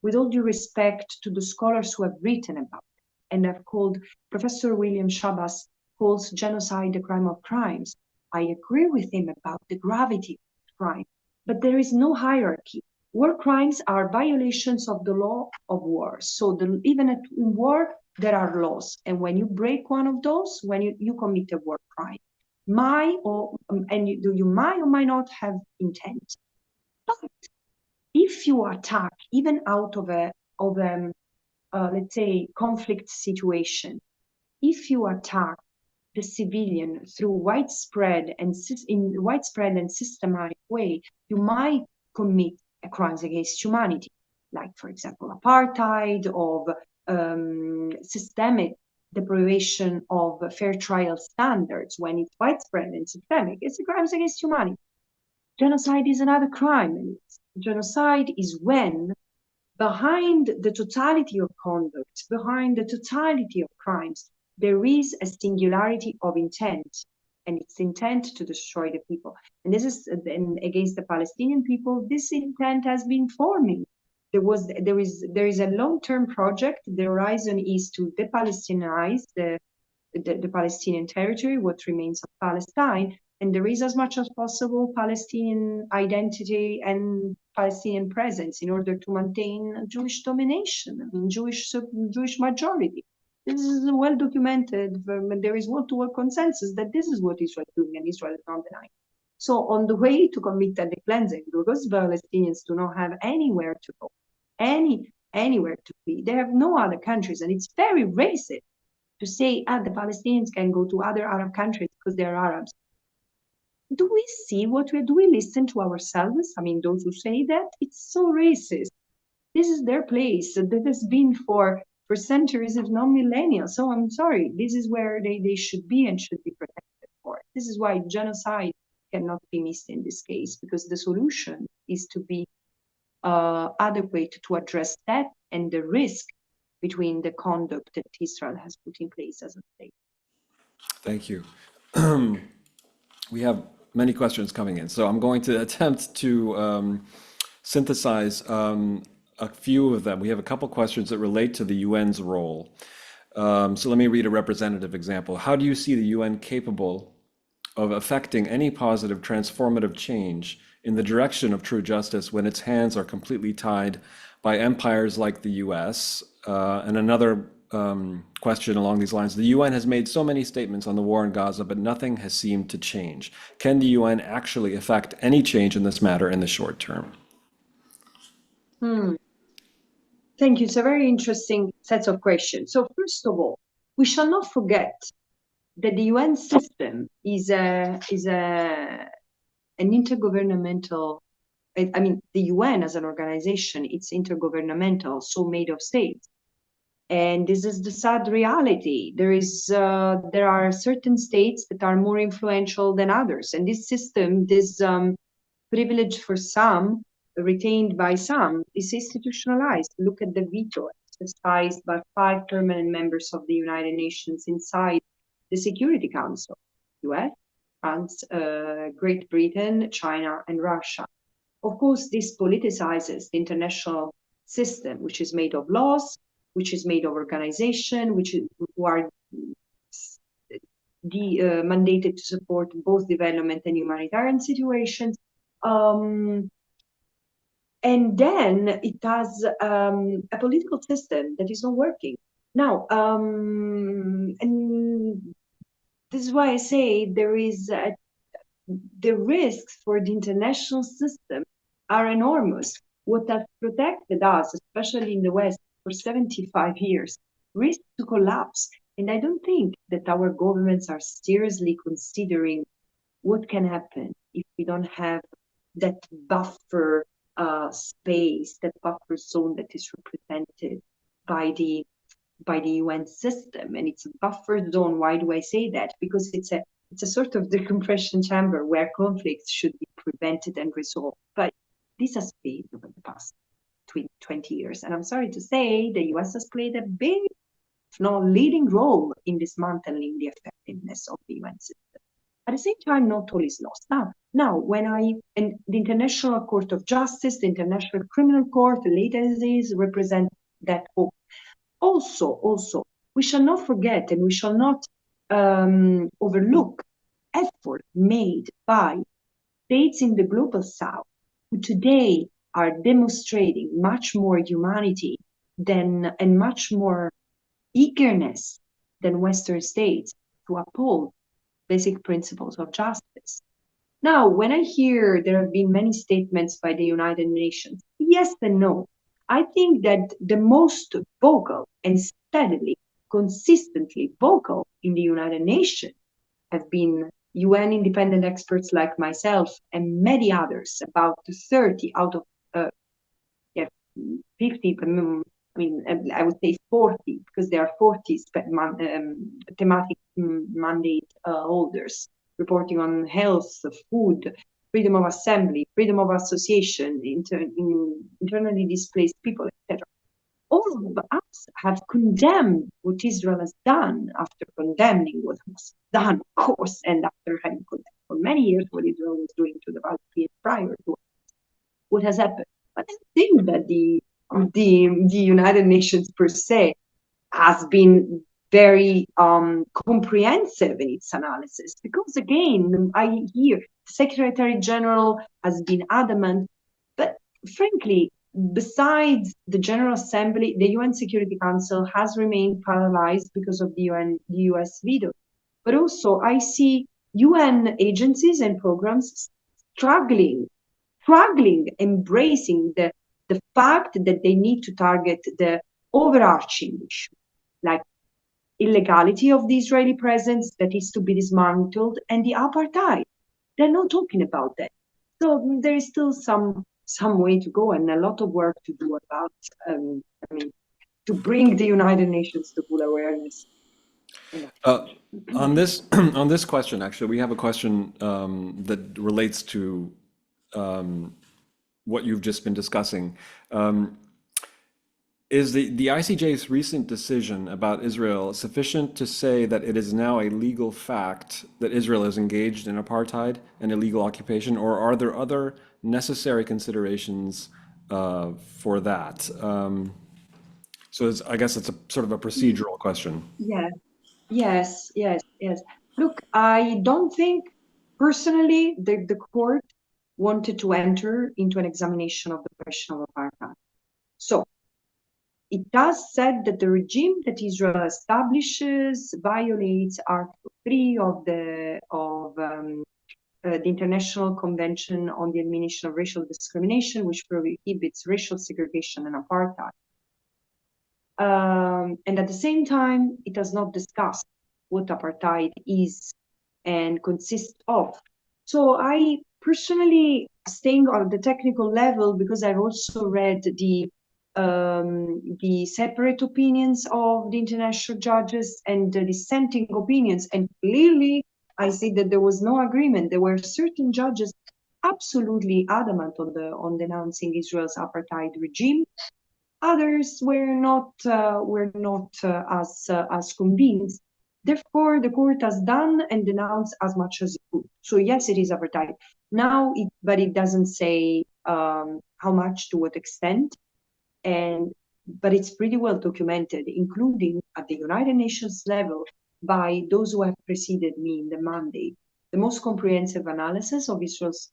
with all due respect to the scholars who have written about it, and I've called Professor William Shabas calls genocide the crime of crimes. I agree with him about the gravity of crime, but there is no hierarchy. War crimes are violations of the law of war. So even in war, there are laws. And when you break one of those, when you commit a war crime, you might or might not have intent. But if you attack, even out of a let's say, conflict situation, if you attack the civilian through widespread and systematic way, you might commit a crimes against humanity, like, for example, apartheid, of systemic deprivation of fair trial standards when it's widespread and systemic. It's a crimes against humanity. Genocide is another crime. And genocide is when behind the totality of conduct, behind the totality of crimes, there is a singularity of intent, and it's intent to destroy the people. And this is against the Palestinian people. This intent has been forming. There is a long-term project. The horizon is to de-Palestinize the Palestinian territory, what remains of Palestine, and there is as much as possible Palestinian identity and Palestinian presence in order to maintain Jewish domination, Jewish majority. This is well documented. There is wall-to-wall consensus that this is what Israel is doing, and Israel is not denying. So on the way to commit ethnic cleansing, because Palestinians do not have anywhere to go, anywhere to be, they have no other countries, and it's very racist to say, the Palestinians can go to other Arab countries because they're Arabs. Do we see do we listen to ourselves? I mean, those who say that, it's so racist. This is their place. That has been for centuries, if not millennia. So I'm sorry, this is where they should be and should be protected for. This is why genocide cannot be missed in this case, because the solution is to be adequate to address that and the risk between the conduct that Israel has put in place as a state. Thank you. We have many questions coming in, so I'm going to attempt to synthesize a few of them. We have a couple questions that relate to the UN's role. So let me read a representative example. How do you see the UN capable of affecting any positive transformative change in the direction of true justice when its hands are completely tied by empires like the US? And another question along these lines. The UN has made so many statements on the war in Gaza, but nothing has seemed to change. Can the UN actually affect any change in this matter in the short term? Thank you. It's a very interesting set of questions. So first of all, we shall not forget that the UN system is an intergovernmental. I mean, the UN as an organization, it's intergovernmental, so made of states. And this is the sad reality. There are certain states that are more influential than others. And this system, this privilege for some, retained by some, is institutionalized. Look at the veto exercised by 5 permanent members of the United Nations inside the Security Council: US, France, Great Britain, China, and Russia. Of course, this politicizes the international system, which is made of laws, which is made of organization, who are mandated to support both development and humanitarian situations. And then it has a political system that is not working. Now, and this is why I say the risks for the international system are enormous. What has protected us, especially in the West, for 75 years, risks to collapse. And I don't think that our governments are seriously considering what can happen if we don't have that buffer space, that buffer zone that is represented by the UN system. And it's a buffer zone. Why do I say that? Because it's a sort of decompression chamber where conflicts should be prevented and resolved. But this has failed over the past 20 years. And I'm sorry to say the US has played a big, if not leading role in dismantling the effectiveness of the UN system. At the same time, not all is lost. Now, and the International Court of Justice, the International Criminal Court, the latest represent that hope. Also, we shall not forget and we shall not overlook effort made by states in the global south who today are demonstrating much more humanity and much more eagerness than Western states to uphold basic principles of justice. Now, when I hear there have been many statements by the United Nations, yes and no. I think that the most vocal and steadily, consistently vocal in the United Nations have been UN independent experts like myself and many others, about 30 out of 50 I mean, I would say 40, because there are 40 thematic mandate holders reporting on health, food, freedom of assembly, freedom of association, internally displaced people, etc. All of us have condemned what Israel has done after condemning what was done, of course, and after having condemned for many years what Israel was doing to the Palestinians prior to what has happened. But I think that the United Nations per se has been very comprehensive in its analysis, because again, I hear the Secretary General has been adamant, but frankly, besides the General Assembly, the UN Security Council has remained paralyzed because of the US veto. But also I see UN agencies and programs struggling, embracing the fact that they need to target the overarching issue, like illegality of the Israeli presence that is to be dismantled, and the apartheid. They're not talking about that. So there is still some way to go and a lot of work to do about, to bring the United Nations to full awareness. On this on this question, actually, we have a question that relates to what you've just been discussing. Is the ICJ's recent decision about Israel sufficient to say that it is now a legal fact that Israel is engaged in apartheid and illegal occupation, or are there other necessary considerations for that? So I guess it's a sort of a procedural question. Yeah. Yes. Look, I don't think personally the court wanted to enter into an examination of the question of apartheid. So it does said that the regime that Israel establishes violates Article 3 of the International Convention on the Elimination of Racial Discrimination, which prohibits racial segregation and apartheid. And at the same time, it does not discuss what apartheid is and consists of. So I personally, staying on the technical level, because I've also read the separate opinions of the international judges and the dissenting opinions, and clearly I see that there was no agreement. There were certain judges absolutely adamant on denouncing Israel's apartheid regime. Others were not as convinced. Therefore, the court has done and denounced as much as it could. So yes, it is apartheid now, but it doesn't say how much, to what extent. But it's pretty well documented, including at the United Nations level by those who have preceded me in the mandate. The most comprehensive analysis of Israel's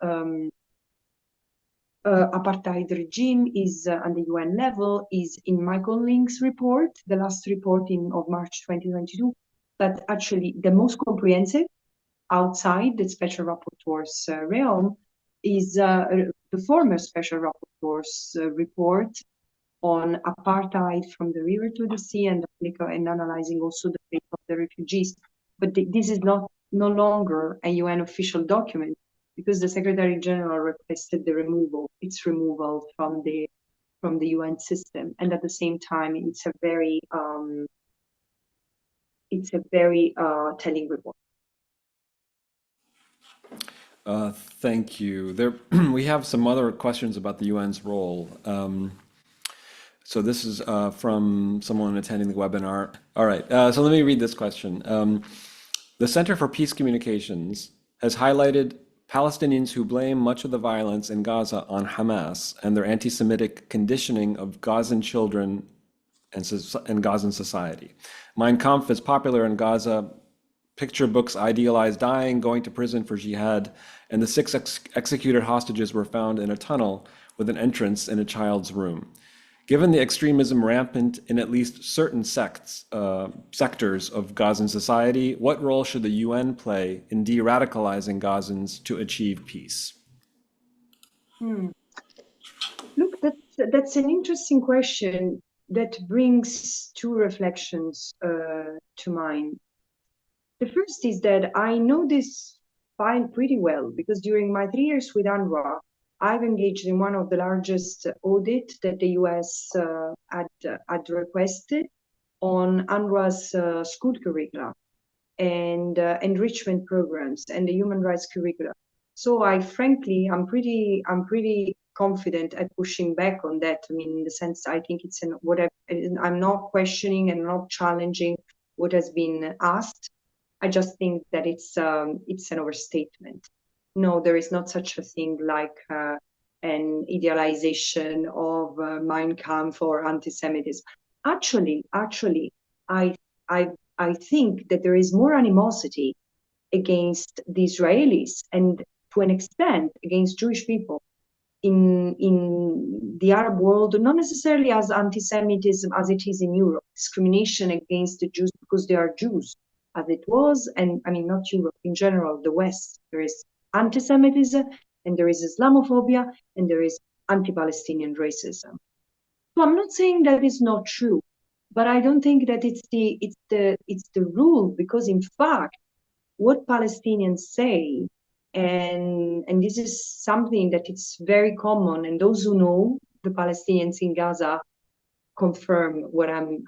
apartheid regime is at the UN level is in Michael Link's report, the last report of March 2022. But actually, the most comprehensive outside the special rapporteur's realm is the former special rapporteur's report on apartheid from the river to the sea, and analyzing also the fate of the refugees. But this is no longer a UN official document, because the Secretary General requested its removal from the UN system, and at the same time, it's a very telling report. Thank you. We have some other questions about the UN's role. So this is from someone attending the webinar. All right, so let me read this question. The Center for Peace Communications has highlighted Palestinians who blame much of the violence in Gaza on Hamas and their anti-Semitic conditioning of Gazan children and Gazan society. Mein Kampf is popular in Gaza. Picture books idealize dying, going to prison for jihad, and the 6 executed hostages were found in a tunnel with an entrance in a child's room. Given the extremism rampant in at least certain sectors of Gazan society, what role should the UN play in de-radicalizing Gazans to achieve peace? Look, that's an interesting question that brings 2 reflections to mind. The first is that I know this file pretty well, because during my 3 years with UNRWA, I've engaged in one of the largest audit that the US had requested on UNRWA's school curricula and enrichment programs and the human rights curricula. So I'm pretty confident at pushing back on that. I mean, in the sense, I think it's I'm not questioning and not challenging what has been asked. I just think that it's an overstatement. No, there is not such a thing like an idealization of Mein Kampf or anti-Semitism. Actually, I I I think that there is more animosity against the Israelis and to an extent against Jewish people in the Arab world, not necessarily as anti-Semitism as it is in Europe, discrimination against the Jews because they are Jews, as it was, and I mean, not Europe, in general, the West. There is anti-Semitism, and there is Islamophobia, and there is anti-Palestinian racism. So I'm not saying that is not true, but I don't think that it's the rule, because in fact, what Palestinians say, and this is something that it's very common, and those who know the Palestinians in Gaza confirm what I'm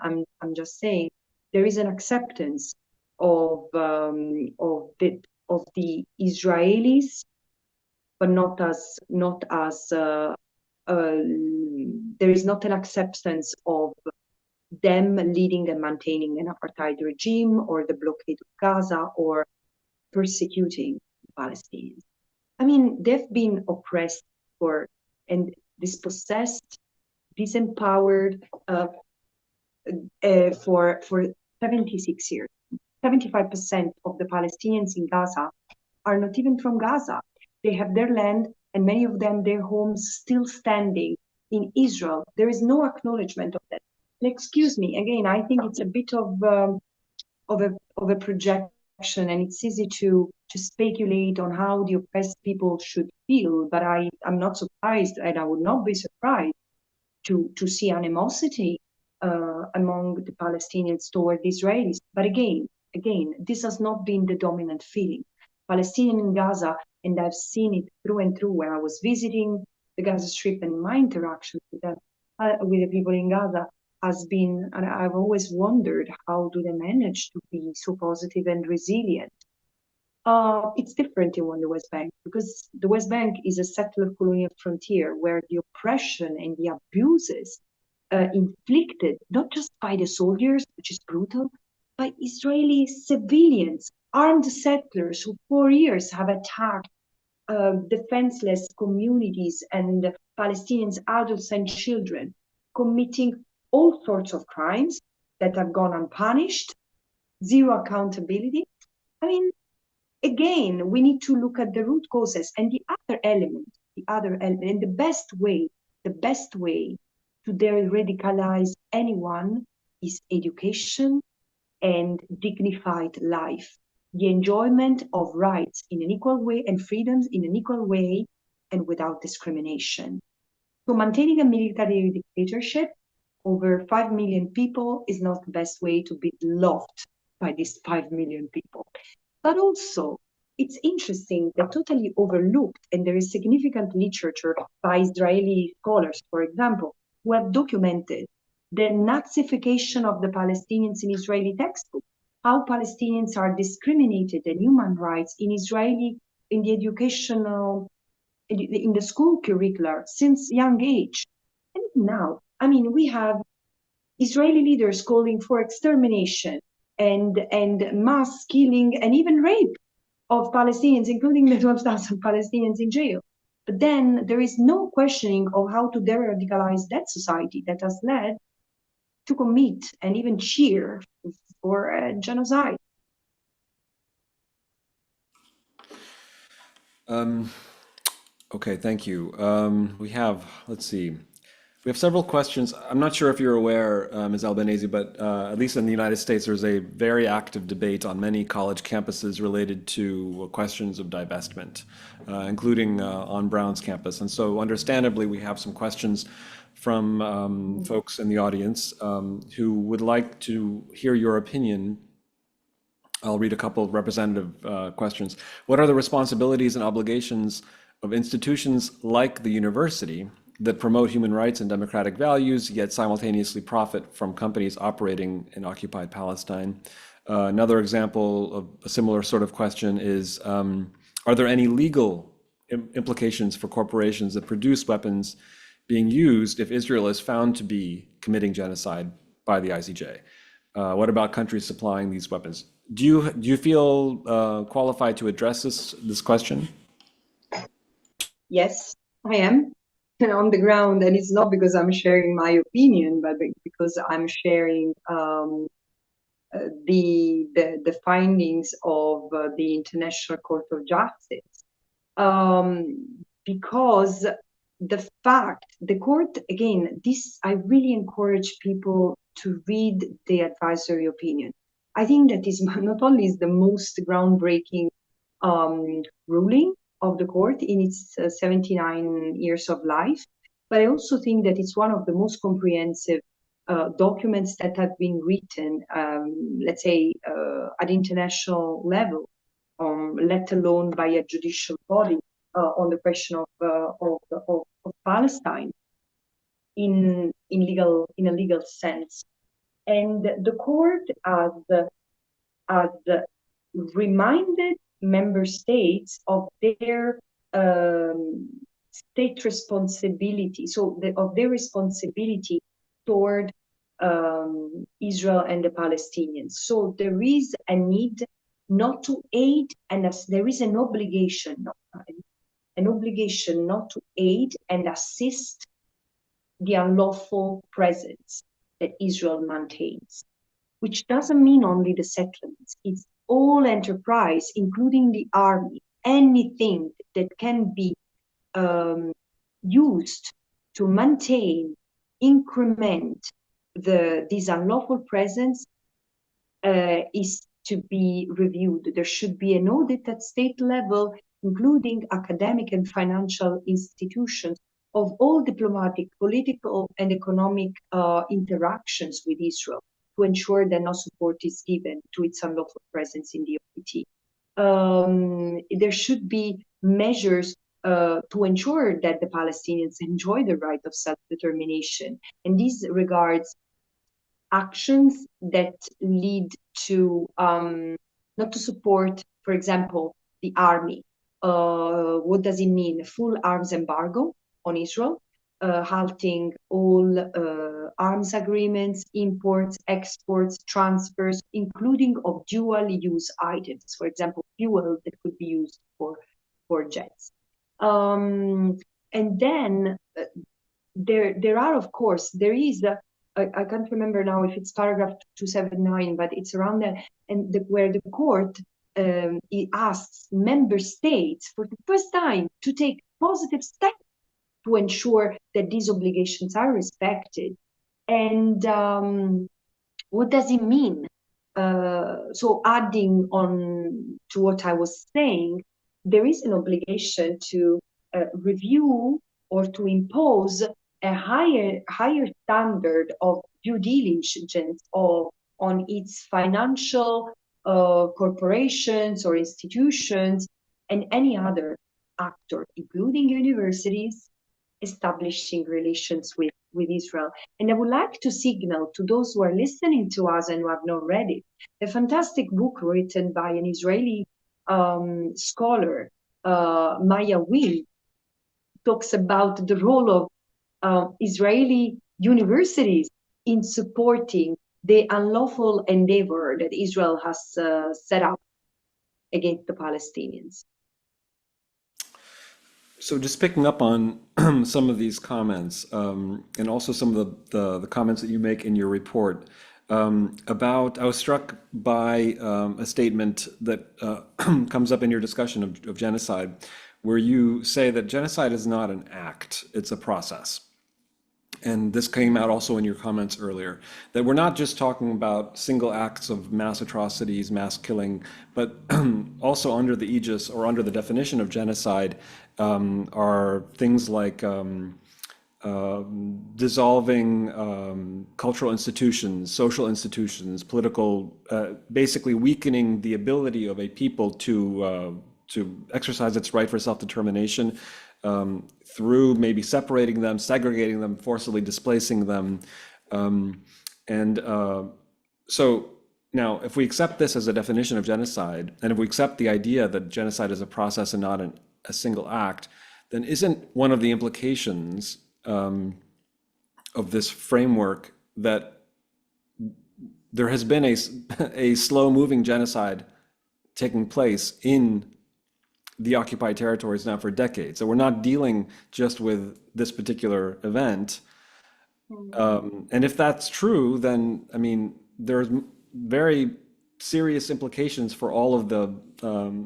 just saying. There is an acceptance of the Israelis, but there is not an acceptance of them leading and maintaining an apartheid regime or the blockade of Gaza or persecuting the Palestinians. I mean, they've been oppressed and dispossessed, disempowered for 76 years. 75% of the Palestinians in Gaza are not even from Gaza. They have their land, and many of them, their homes still standing in Israel. There is no acknowledgement of that. And excuse me, again, I think it's a bit of a projection, and it's easy to speculate on how the oppressed people should feel. But I'm not surprised, and I would not be surprised to see animosity among the Palestinians toward the Israelis. But again, this has not been the dominant feeling. Palestinians in Gaza, and I've seen it through and through when I was visiting the Gaza Strip and my interactions with them, with the people in Gaza, has been, and I've always wondered, how do they manage to be so positive and resilient? It's different in the West Bank, because the West Bank is a settler colonial frontier where the oppression and the abuses inflicted not just by the soldiers, which is brutal, by Israeli civilians, armed settlers who for years have attacked defenseless communities and Palestinians, adults and children, committing all sorts of crimes that have gone unpunished, zero accountability. I mean, again, we need to look at the root causes. And the other element, and the best way to de-radicalize anyone is education and dignified life, the enjoyment of rights in an equal way and freedoms in an equal way and without discrimination. So maintaining a military dictatorship over 5 million people is not the best way to be loved by these 5 million people. But also, it's interesting that totally overlooked, and there is significant literature by Israeli scholars, for example, who have documented the Nazification of the Palestinians in Israeli textbooks, how Palestinians are discriminated and human rights in the educational, in the school curricula since young age. And now, I mean, we have Israeli leaders calling for extermination and mass killing and even rape of Palestinians, including the 12,000 Palestinians in jail. But then there is no questioning of how to de-radicalize that society that has led to commit and even cheer for genocide. Okay, thank you. Let's see. We have several questions. I'm not sure if you're aware, Ms. Albanese, but at least in the United States, there's a very active debate on many college campuses related to questions of divestment, including on Brown's campus. And so understandably, we have some questions from folks in the audience who would like to hear your opinion. I'll read a couple of representative questions. What are the responsibilities and obligations of institutions like the university that promote human rights and democratic values, yet simultaneously profit from companies operating in occupied Palestine. Another example of a similar sort of question is, are there any legal implications for corporations that produce weapons being used if Israel is found to be committing genocide by the ICJ? What about countries supplying these weapons? Do you feel qualified to address this question? Yes, I am on the ground, and it's not because I'm sharing my opinion, but because I'm sharing the findings of the International Court of Justice. Because the court, again, this, I really encourage people to read the advisory opinion. I think that is not only is the most groundbreaking ruling of the court in its 79 years of life, but I also think that it's one of the most comprehensive documents that have been written, let's say, at international level, let alone by a judicial body on the question of Palestine in a legal sense. And the court has reminded member states of their state responsibility, of their responsibility toward Israel and the Palestinians. So there is a need not to aid, and there is an obligation not to aid and assist the unlawful presence that Israel maintains, which doesn't mean only the settlements. It's all enterprise, including the army, anything that can be used to maintain, increment this unlawful presence is to be reviewed. There should be an audit at state level, including academic and financial institutions, of all diplomatic, political, and economic interactions with Israel to ensure that no support is given to its unlawful presence in the OPT. There should be measures to ensure that the Palestinians enjoy the right of self-determination. And this regards actions that lead to not to support, for example, the army. What does it mean? A full arms embargo on Israel, halting all arms agreements, imports, exports, transfers, including of dual-use items, for example, fuel that could be used for jets. And then there are, of course, there is I can't remember now if it's paragraph 279, but it's around there, and where the court it asks member states for the first time to take positive steps to ensure that these obligations are respected. And what does it mean? So adding on to what I was saying, there is an obligation to review or to impose a higher standard of due diligence on its financial corporations or institutions and any other actor, including universities, establishing relations with Israel. And I would like to signal to those who are listening to us and who have not read it, a fantastic book written by an Israeli scholar, Maya Will, talks about the role of Israeli universities in supporting the unlawful endeavor that Israel has set up against the Palestinians. So just picking up on some of these comments, and also some of the comments that you make in your report, I was struck by a statement that comes up in your discussion of genocide, where you say that genocide is not an act, it's a process. And this came out also in your comments earlier, that we're not just talking about single acts of mass atrocities, mass killing, but also under the aegis or under the definition of genocide are things like dissolving cultural institutions, social institutions, political, basically weakening the ability of a people to exercise its right for self-determination through maybe separating them, segregating them, forcibly displacing them. And so now, if we accept this as a definition of genocide, and if we accept the idea that genocide is a process and not a single act, then isn't one of the implications of this framework that there has been a slow-moving genocide taking place in the occupied territories now for decades? So we're not dealing just with this particular event. And if that's true, then, I mean, there's very serious implications for all of the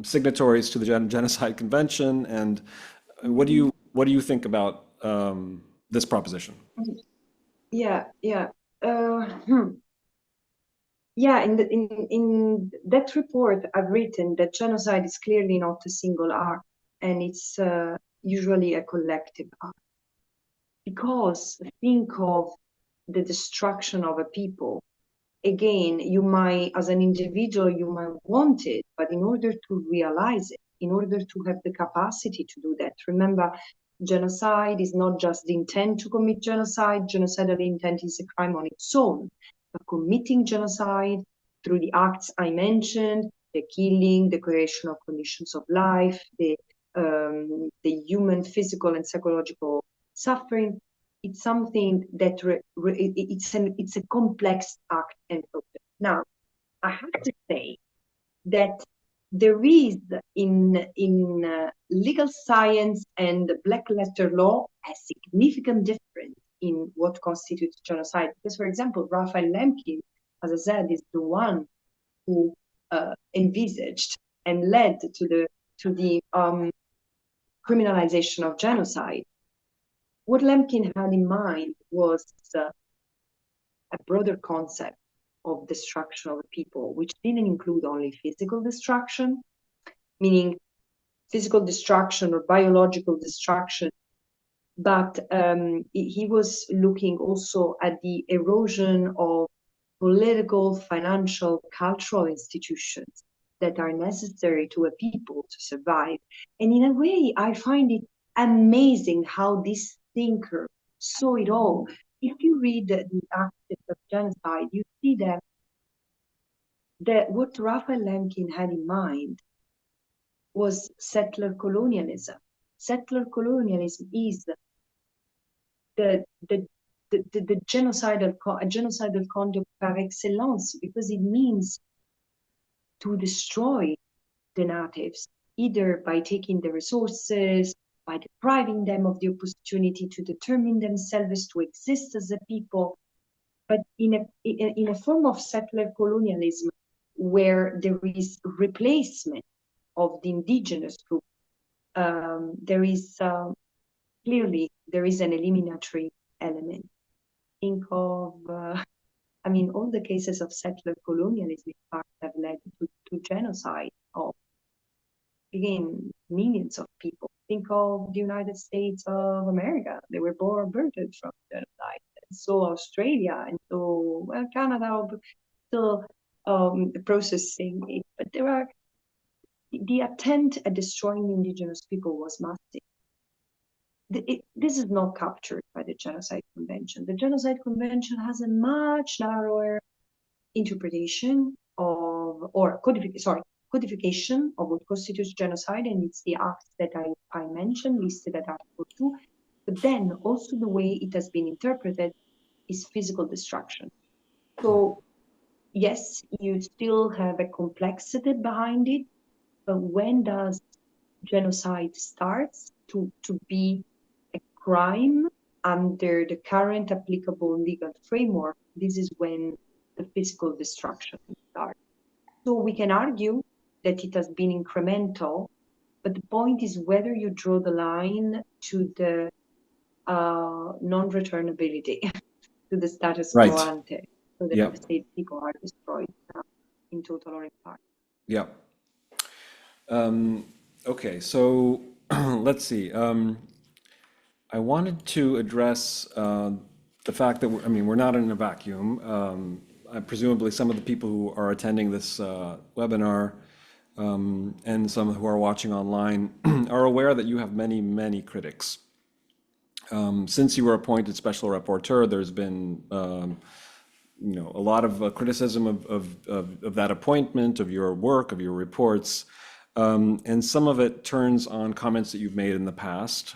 signatories to the Genocide Convention. And what do you think about this proposition? Yeah, yeah. Yeah, in that report, I've written that genocide is clearly not a single act, and it's usually a collective act. Because think of the destruction of a people. Again, you might, as an individual, you might want it, but in order to realize it, in order to have the capacity to do that, remember, genocide is not just the intent to commit genocide. Genocidal intent is a crime on its own. But committing genocide through the acts I mentioned, the killing, the creation of conditions of life, the human physical and psychological suffering, it's something that it's a complex act and process. Now, I have to say that there is in legal science and black letter law a significant difference in what constitutes genocide. Because, for example, Raphael Lemkin, as I said, is the one who envisaged and led to the criminalization of genocide. What Lemkin had in mind was a broader concept of destruction of a people, which didn't include only physical destruction, meaning physical destruction or biological destruction, but he was looking also at the erosion of political, financial, cultural institutions that are necessary to a people to survive. And in a way, I find it amazing how this thinker saw it all. If you read the Acts of Genocide, you see that what Raphael Lemkin had in mind was settler colonialism. Settler colonialism is the genocidal conduct par excellence, because it means to destroy the natives, either by taking the resources, by depriving them of the opportunity to determine themselves, to exist as a people, but in a form of settler colonialism where there is replacement of the indigenous group. There is clearly an eliminatory element. Think of, all the cases of settler colonialism in fact have led to genocide of, again, millions of people. Think of the United States of America. They were birthed from genocide. And so Australia, and so, well, Canada still processing it. But the attempt at destroying indigenous people was massive. This is not captured by the Genocide Convention. The Genocide Convention has a much narrower interpretation codification of what constitutes genocide, and it's the acts that I mentioned, listed at Article 2. But then also the way it has been interpreted is physical destruction. So yes, you still have a complexity behind it, but when does genocide start to be a crime under the current applicable legal framework? This is when the physical destruction starts. So we can argue that it has been incremental, but the point is whether you draw the line to the non-returnability, to the status quo ante, so that the state people are destroyed in total or in part. Yeah. Okay, so let's see. I wanted to address the fact that we're not in a vacuum. Presumably, some of the people who are attending this webinar and some who are watching online are aware that you have many, many critics. Since you were appointed special rapporteur, there's been a lot of criticism of that appointment, of your work, of your reports, and some of it turns on comments that you've made in the past.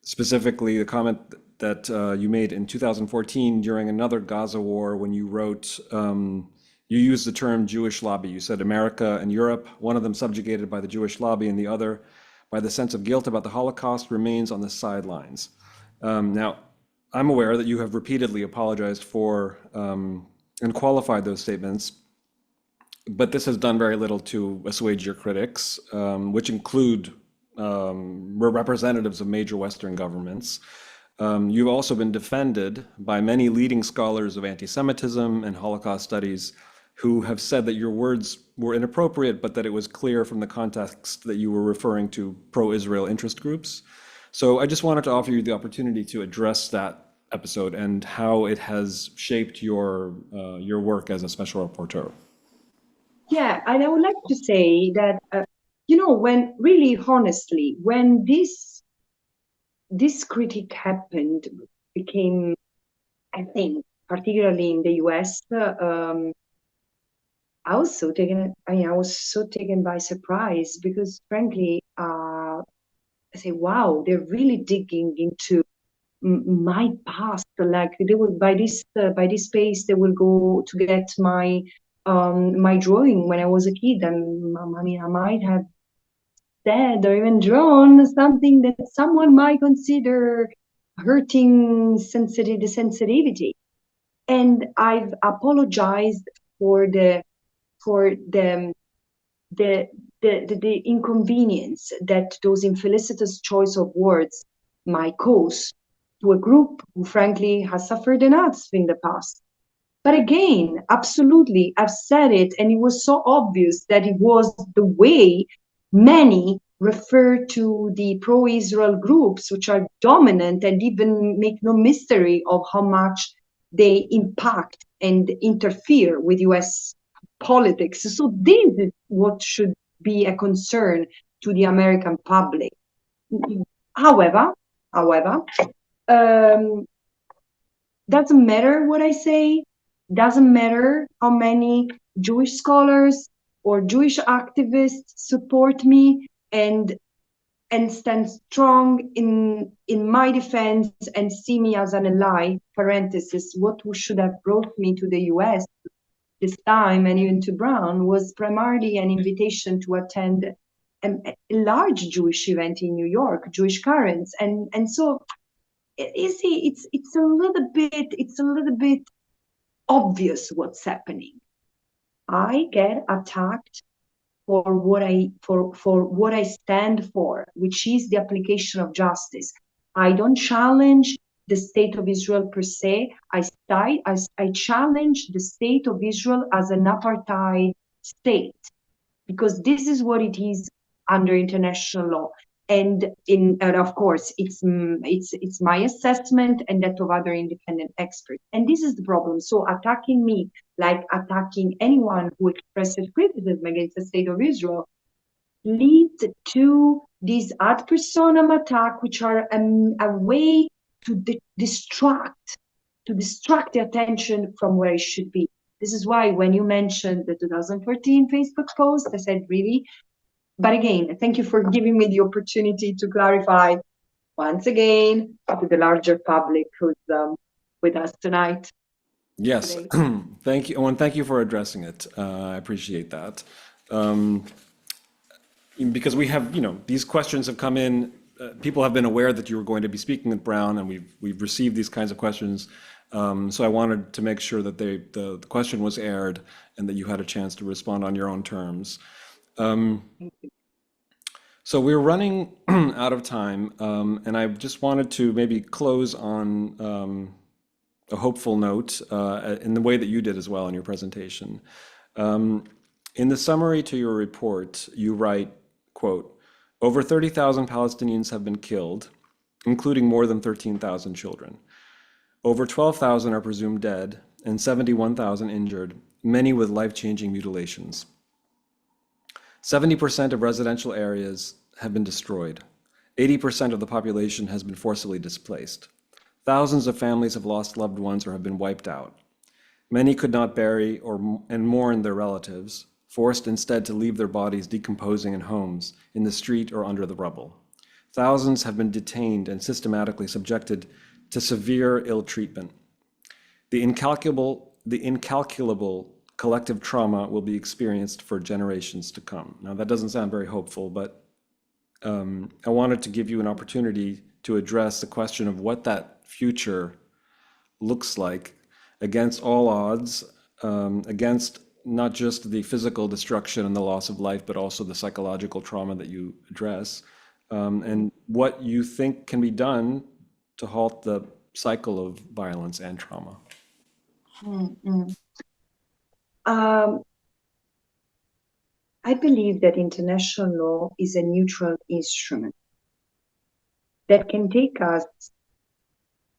Specifically, the comment that you made in 2014 during another Gaza war when you wrote, you used the term Jewish lobby. You said America and Europe, one of them subjugated by the Jewish lobby and the other by the sense of guilt about the Holocaust, remains on the sidelines. Now, I'm aware that you have repeatedly apologized for and qualified those statements, but this has done very little to assuage your critics, which include representatives of major Western governments. You've also been defended by many leading scholars of anti-Semitism and Holocaust studies who have said that your words were inappropriate, but that it was clear from the context that you were referring to pro-Israel interest groups. So I just wanted to offer you the opportunity to address that episode and how it has shaped your work as a special rapporteur. Yeah, and I would like to say that, when really honestly, when this critique happened, became, I think, particularly in the US, I was so taken by surprise because, frankly, I say, wow, they're really digging into my past. Like they will by this space, they will go to get my drawing when I was a kid, and I mean, I might have said or even drawn something that someone might consider hurting the sensitivity. And I've apologized for the inconvenience that those infelicitous choice of words might cause to a group who frankly has suffered enough in the past. But again, absolutely, I've said it, and it was so obvious that it was the way many refer to the pro-Israel groups, which are dominant and even make no mystery of how much they impact and interfere with US politics. So this is what should be a concern to the American public. However, doesn't matter what I say, doesn't matter how many Jewish scholars or Jewish activists support me and stand strong in my defense and see me as an ally, parenthesis, what should have brought me to the US this time and even to Brown was primarily an invitation to attend a large Jewish event in New York, Jewish Currents. And so you see, it's a little bit obvious what's happening. I get attacked for what I stand for, which is the application of justice. I don't challenge the state of Israel per se. I challenge the state of Israel as an apartheid state, because this is what it is under international law. And of course, it's my assessment and that of other independent experts. And this is the problem. So attacking me, like attacking anyone who expresses criticism against the state of Israel, leads to these ad personam attack, which are a way to distract the attention from where it should be. This is why when you mentioned the 2014 Facebook post, I said, really? But again, thank you for giving me the opportunity to clarify once again to the larger public who's with us tonight. Yes, thank you. And thank you for addressing it. I appreciate that. Because we have, these questions have come in. People have been aware that you were going to be speaking with Brown, and we've received these kinds of questions. So I wanted to make sure that the question was aired and that you had a chance to respond on your own terms. So we're running out of time, and I just wanted to maybe close on a hopeful note in the way that you did as well in your presentation. In the summary to your report, you write, quote, over 30,000 Palestinians have been killed, including more than 13,000 children. Over 12,000 are presumed dead and 71,000 injured, many with life-changing mutilations. 70% of residential areas have been destroyed. 80% of the population has been forcibly displaced. Thousands of families have lost loved ones or have been wiped out. Many could not bury and mourn their relatives, forced instead to leave their bodies decomposing in homes, in the street, or under the rubble. Thousands have been detained and systematically subjected to severe ill treatment. The incalculable collective trauma will be experienced for generations to come. Now, that doesn't sound very hopeful, but I wanted to give you an opportunity to address the question of what that future looks like against all odds, against not just the physical destruction and the loss of life, but also the psychological trauma that you address, and what you think can be done to halt the cycle of violence and trauma. I believe that international law is a neutral instrument that can take us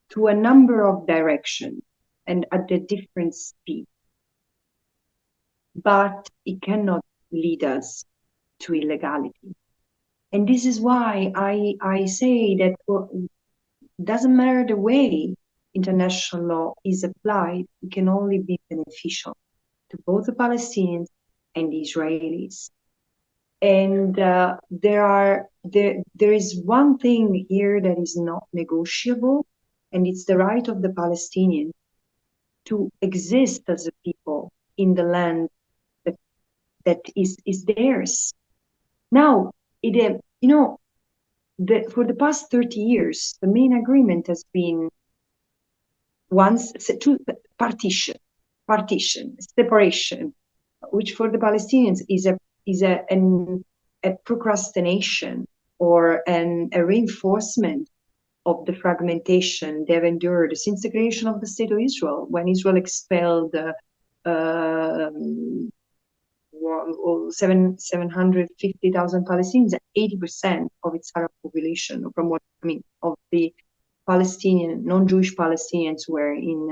to a number of directions and at a different speed, but it cannot lead us to illegality. And this is why I say that it doesn't matter the way international law is applied, it can only be beneficial to both the Palestinians and the Israelis. And there is one thing here that is not negotiable, and it's the right of the Palestinians to exist as a people in the land that is theirs. Now, for the past 30 years, the main agreement has been partition, separation, which for the Palestinians is a procrastination or a reinforcement of the fragmentation they've endured since the creation of the State of Israel, when Israel expelled 750,000 Palestinians, 80% of its Arab population, of the Palestinian, non-Jewish Palestinians were in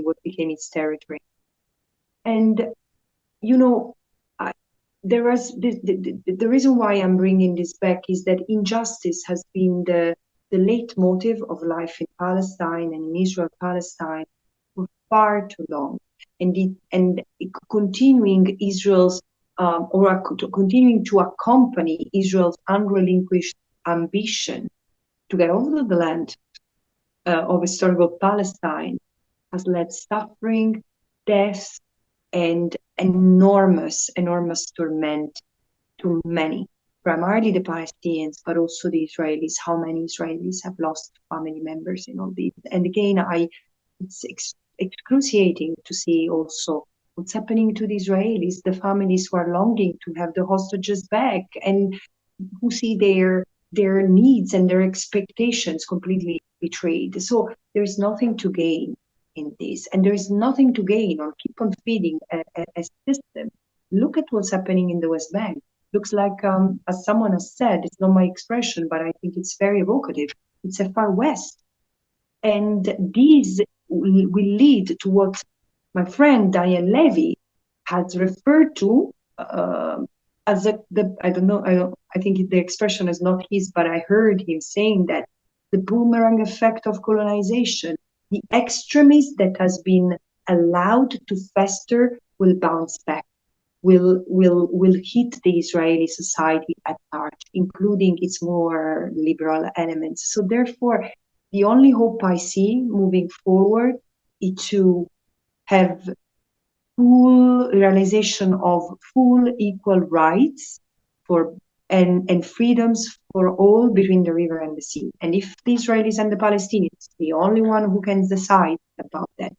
what became its territory. And the reason why I'm bringing this back is that injustice has been the leitmotif of life in Palestine and in Israel-Palestine for far too long, and continuing Israel's continuing to accompany Israel's unrelinquished ambition to get over the land of historical Palestine has led suffering, death, and enormous torment to many, primarily the Palestinians, but also the Israelis. How many Israelis have lost family members in all this? And again, it's excruciating to see also what's happening to the Israelis, the families who are longing to have the hostages back and who see their needs and their expectations completely betrayed. So there's nothing to gain in this, and there is nothing to gain or keep on feeding a system. Look at what's happening in the West Bank. Looks like, as someone has said, it's not my expression, but I think it's very evocative. It's a far west, and these will lead to what my friend Diane Levy has referred to as I think the expression is not his, but I heard him saying that the boomerang effect of colonization. The extremism that has been allowed to fester will bounce back, will hit the Israeli society at large, including its more liberal elements. So therefore, the only hope I see moving forward is to have full realization of full equal rights and freedoms for all between the river and the sea. And if the Israelis and the Palestinians, the only one who can decide about that,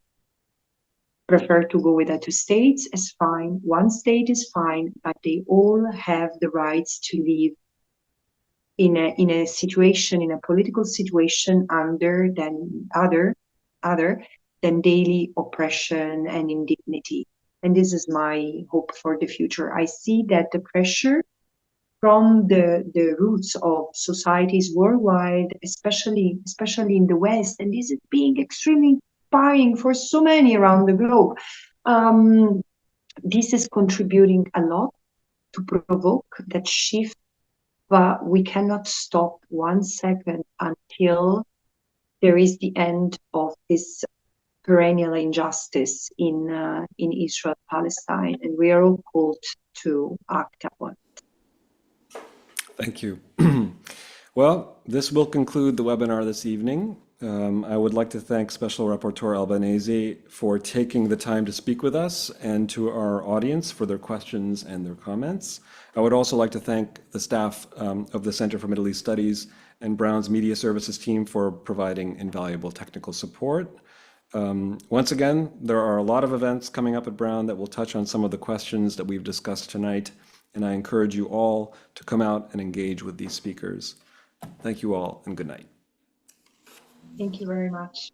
prefer to go with the two states, is fine. One state is fine, but they all have the rights to live in a situation, in a political situation other than daily oppression and indignity. And this is my hope for the future. I see that the pressure from the roots of societies worldwide, especially in the West, and this is being extremely inspiring for so many around the globe. This is contributing a lot to provoke that shift, but we cannot stop 1 second until there is the end of this perennial injustice in Israel-Palestine, and we are all called to act upon. Thank you. Well, this will conclude the webinar this evening. I would like to thank Special Rapporteur Albanese for taking the time to speak with us, and to our audience for their questions and their comments. I would also like to thank the staff of the Center for Middle East Studies and Brown's Media Services team for providing invaluable technical support. Once again, there are a lot of events coming up at Brown that will touch on some of the questions that we've discussed tonight, and I encourage you all to come out and engage with these speakers. Thank you all, and good night. Thank you very much.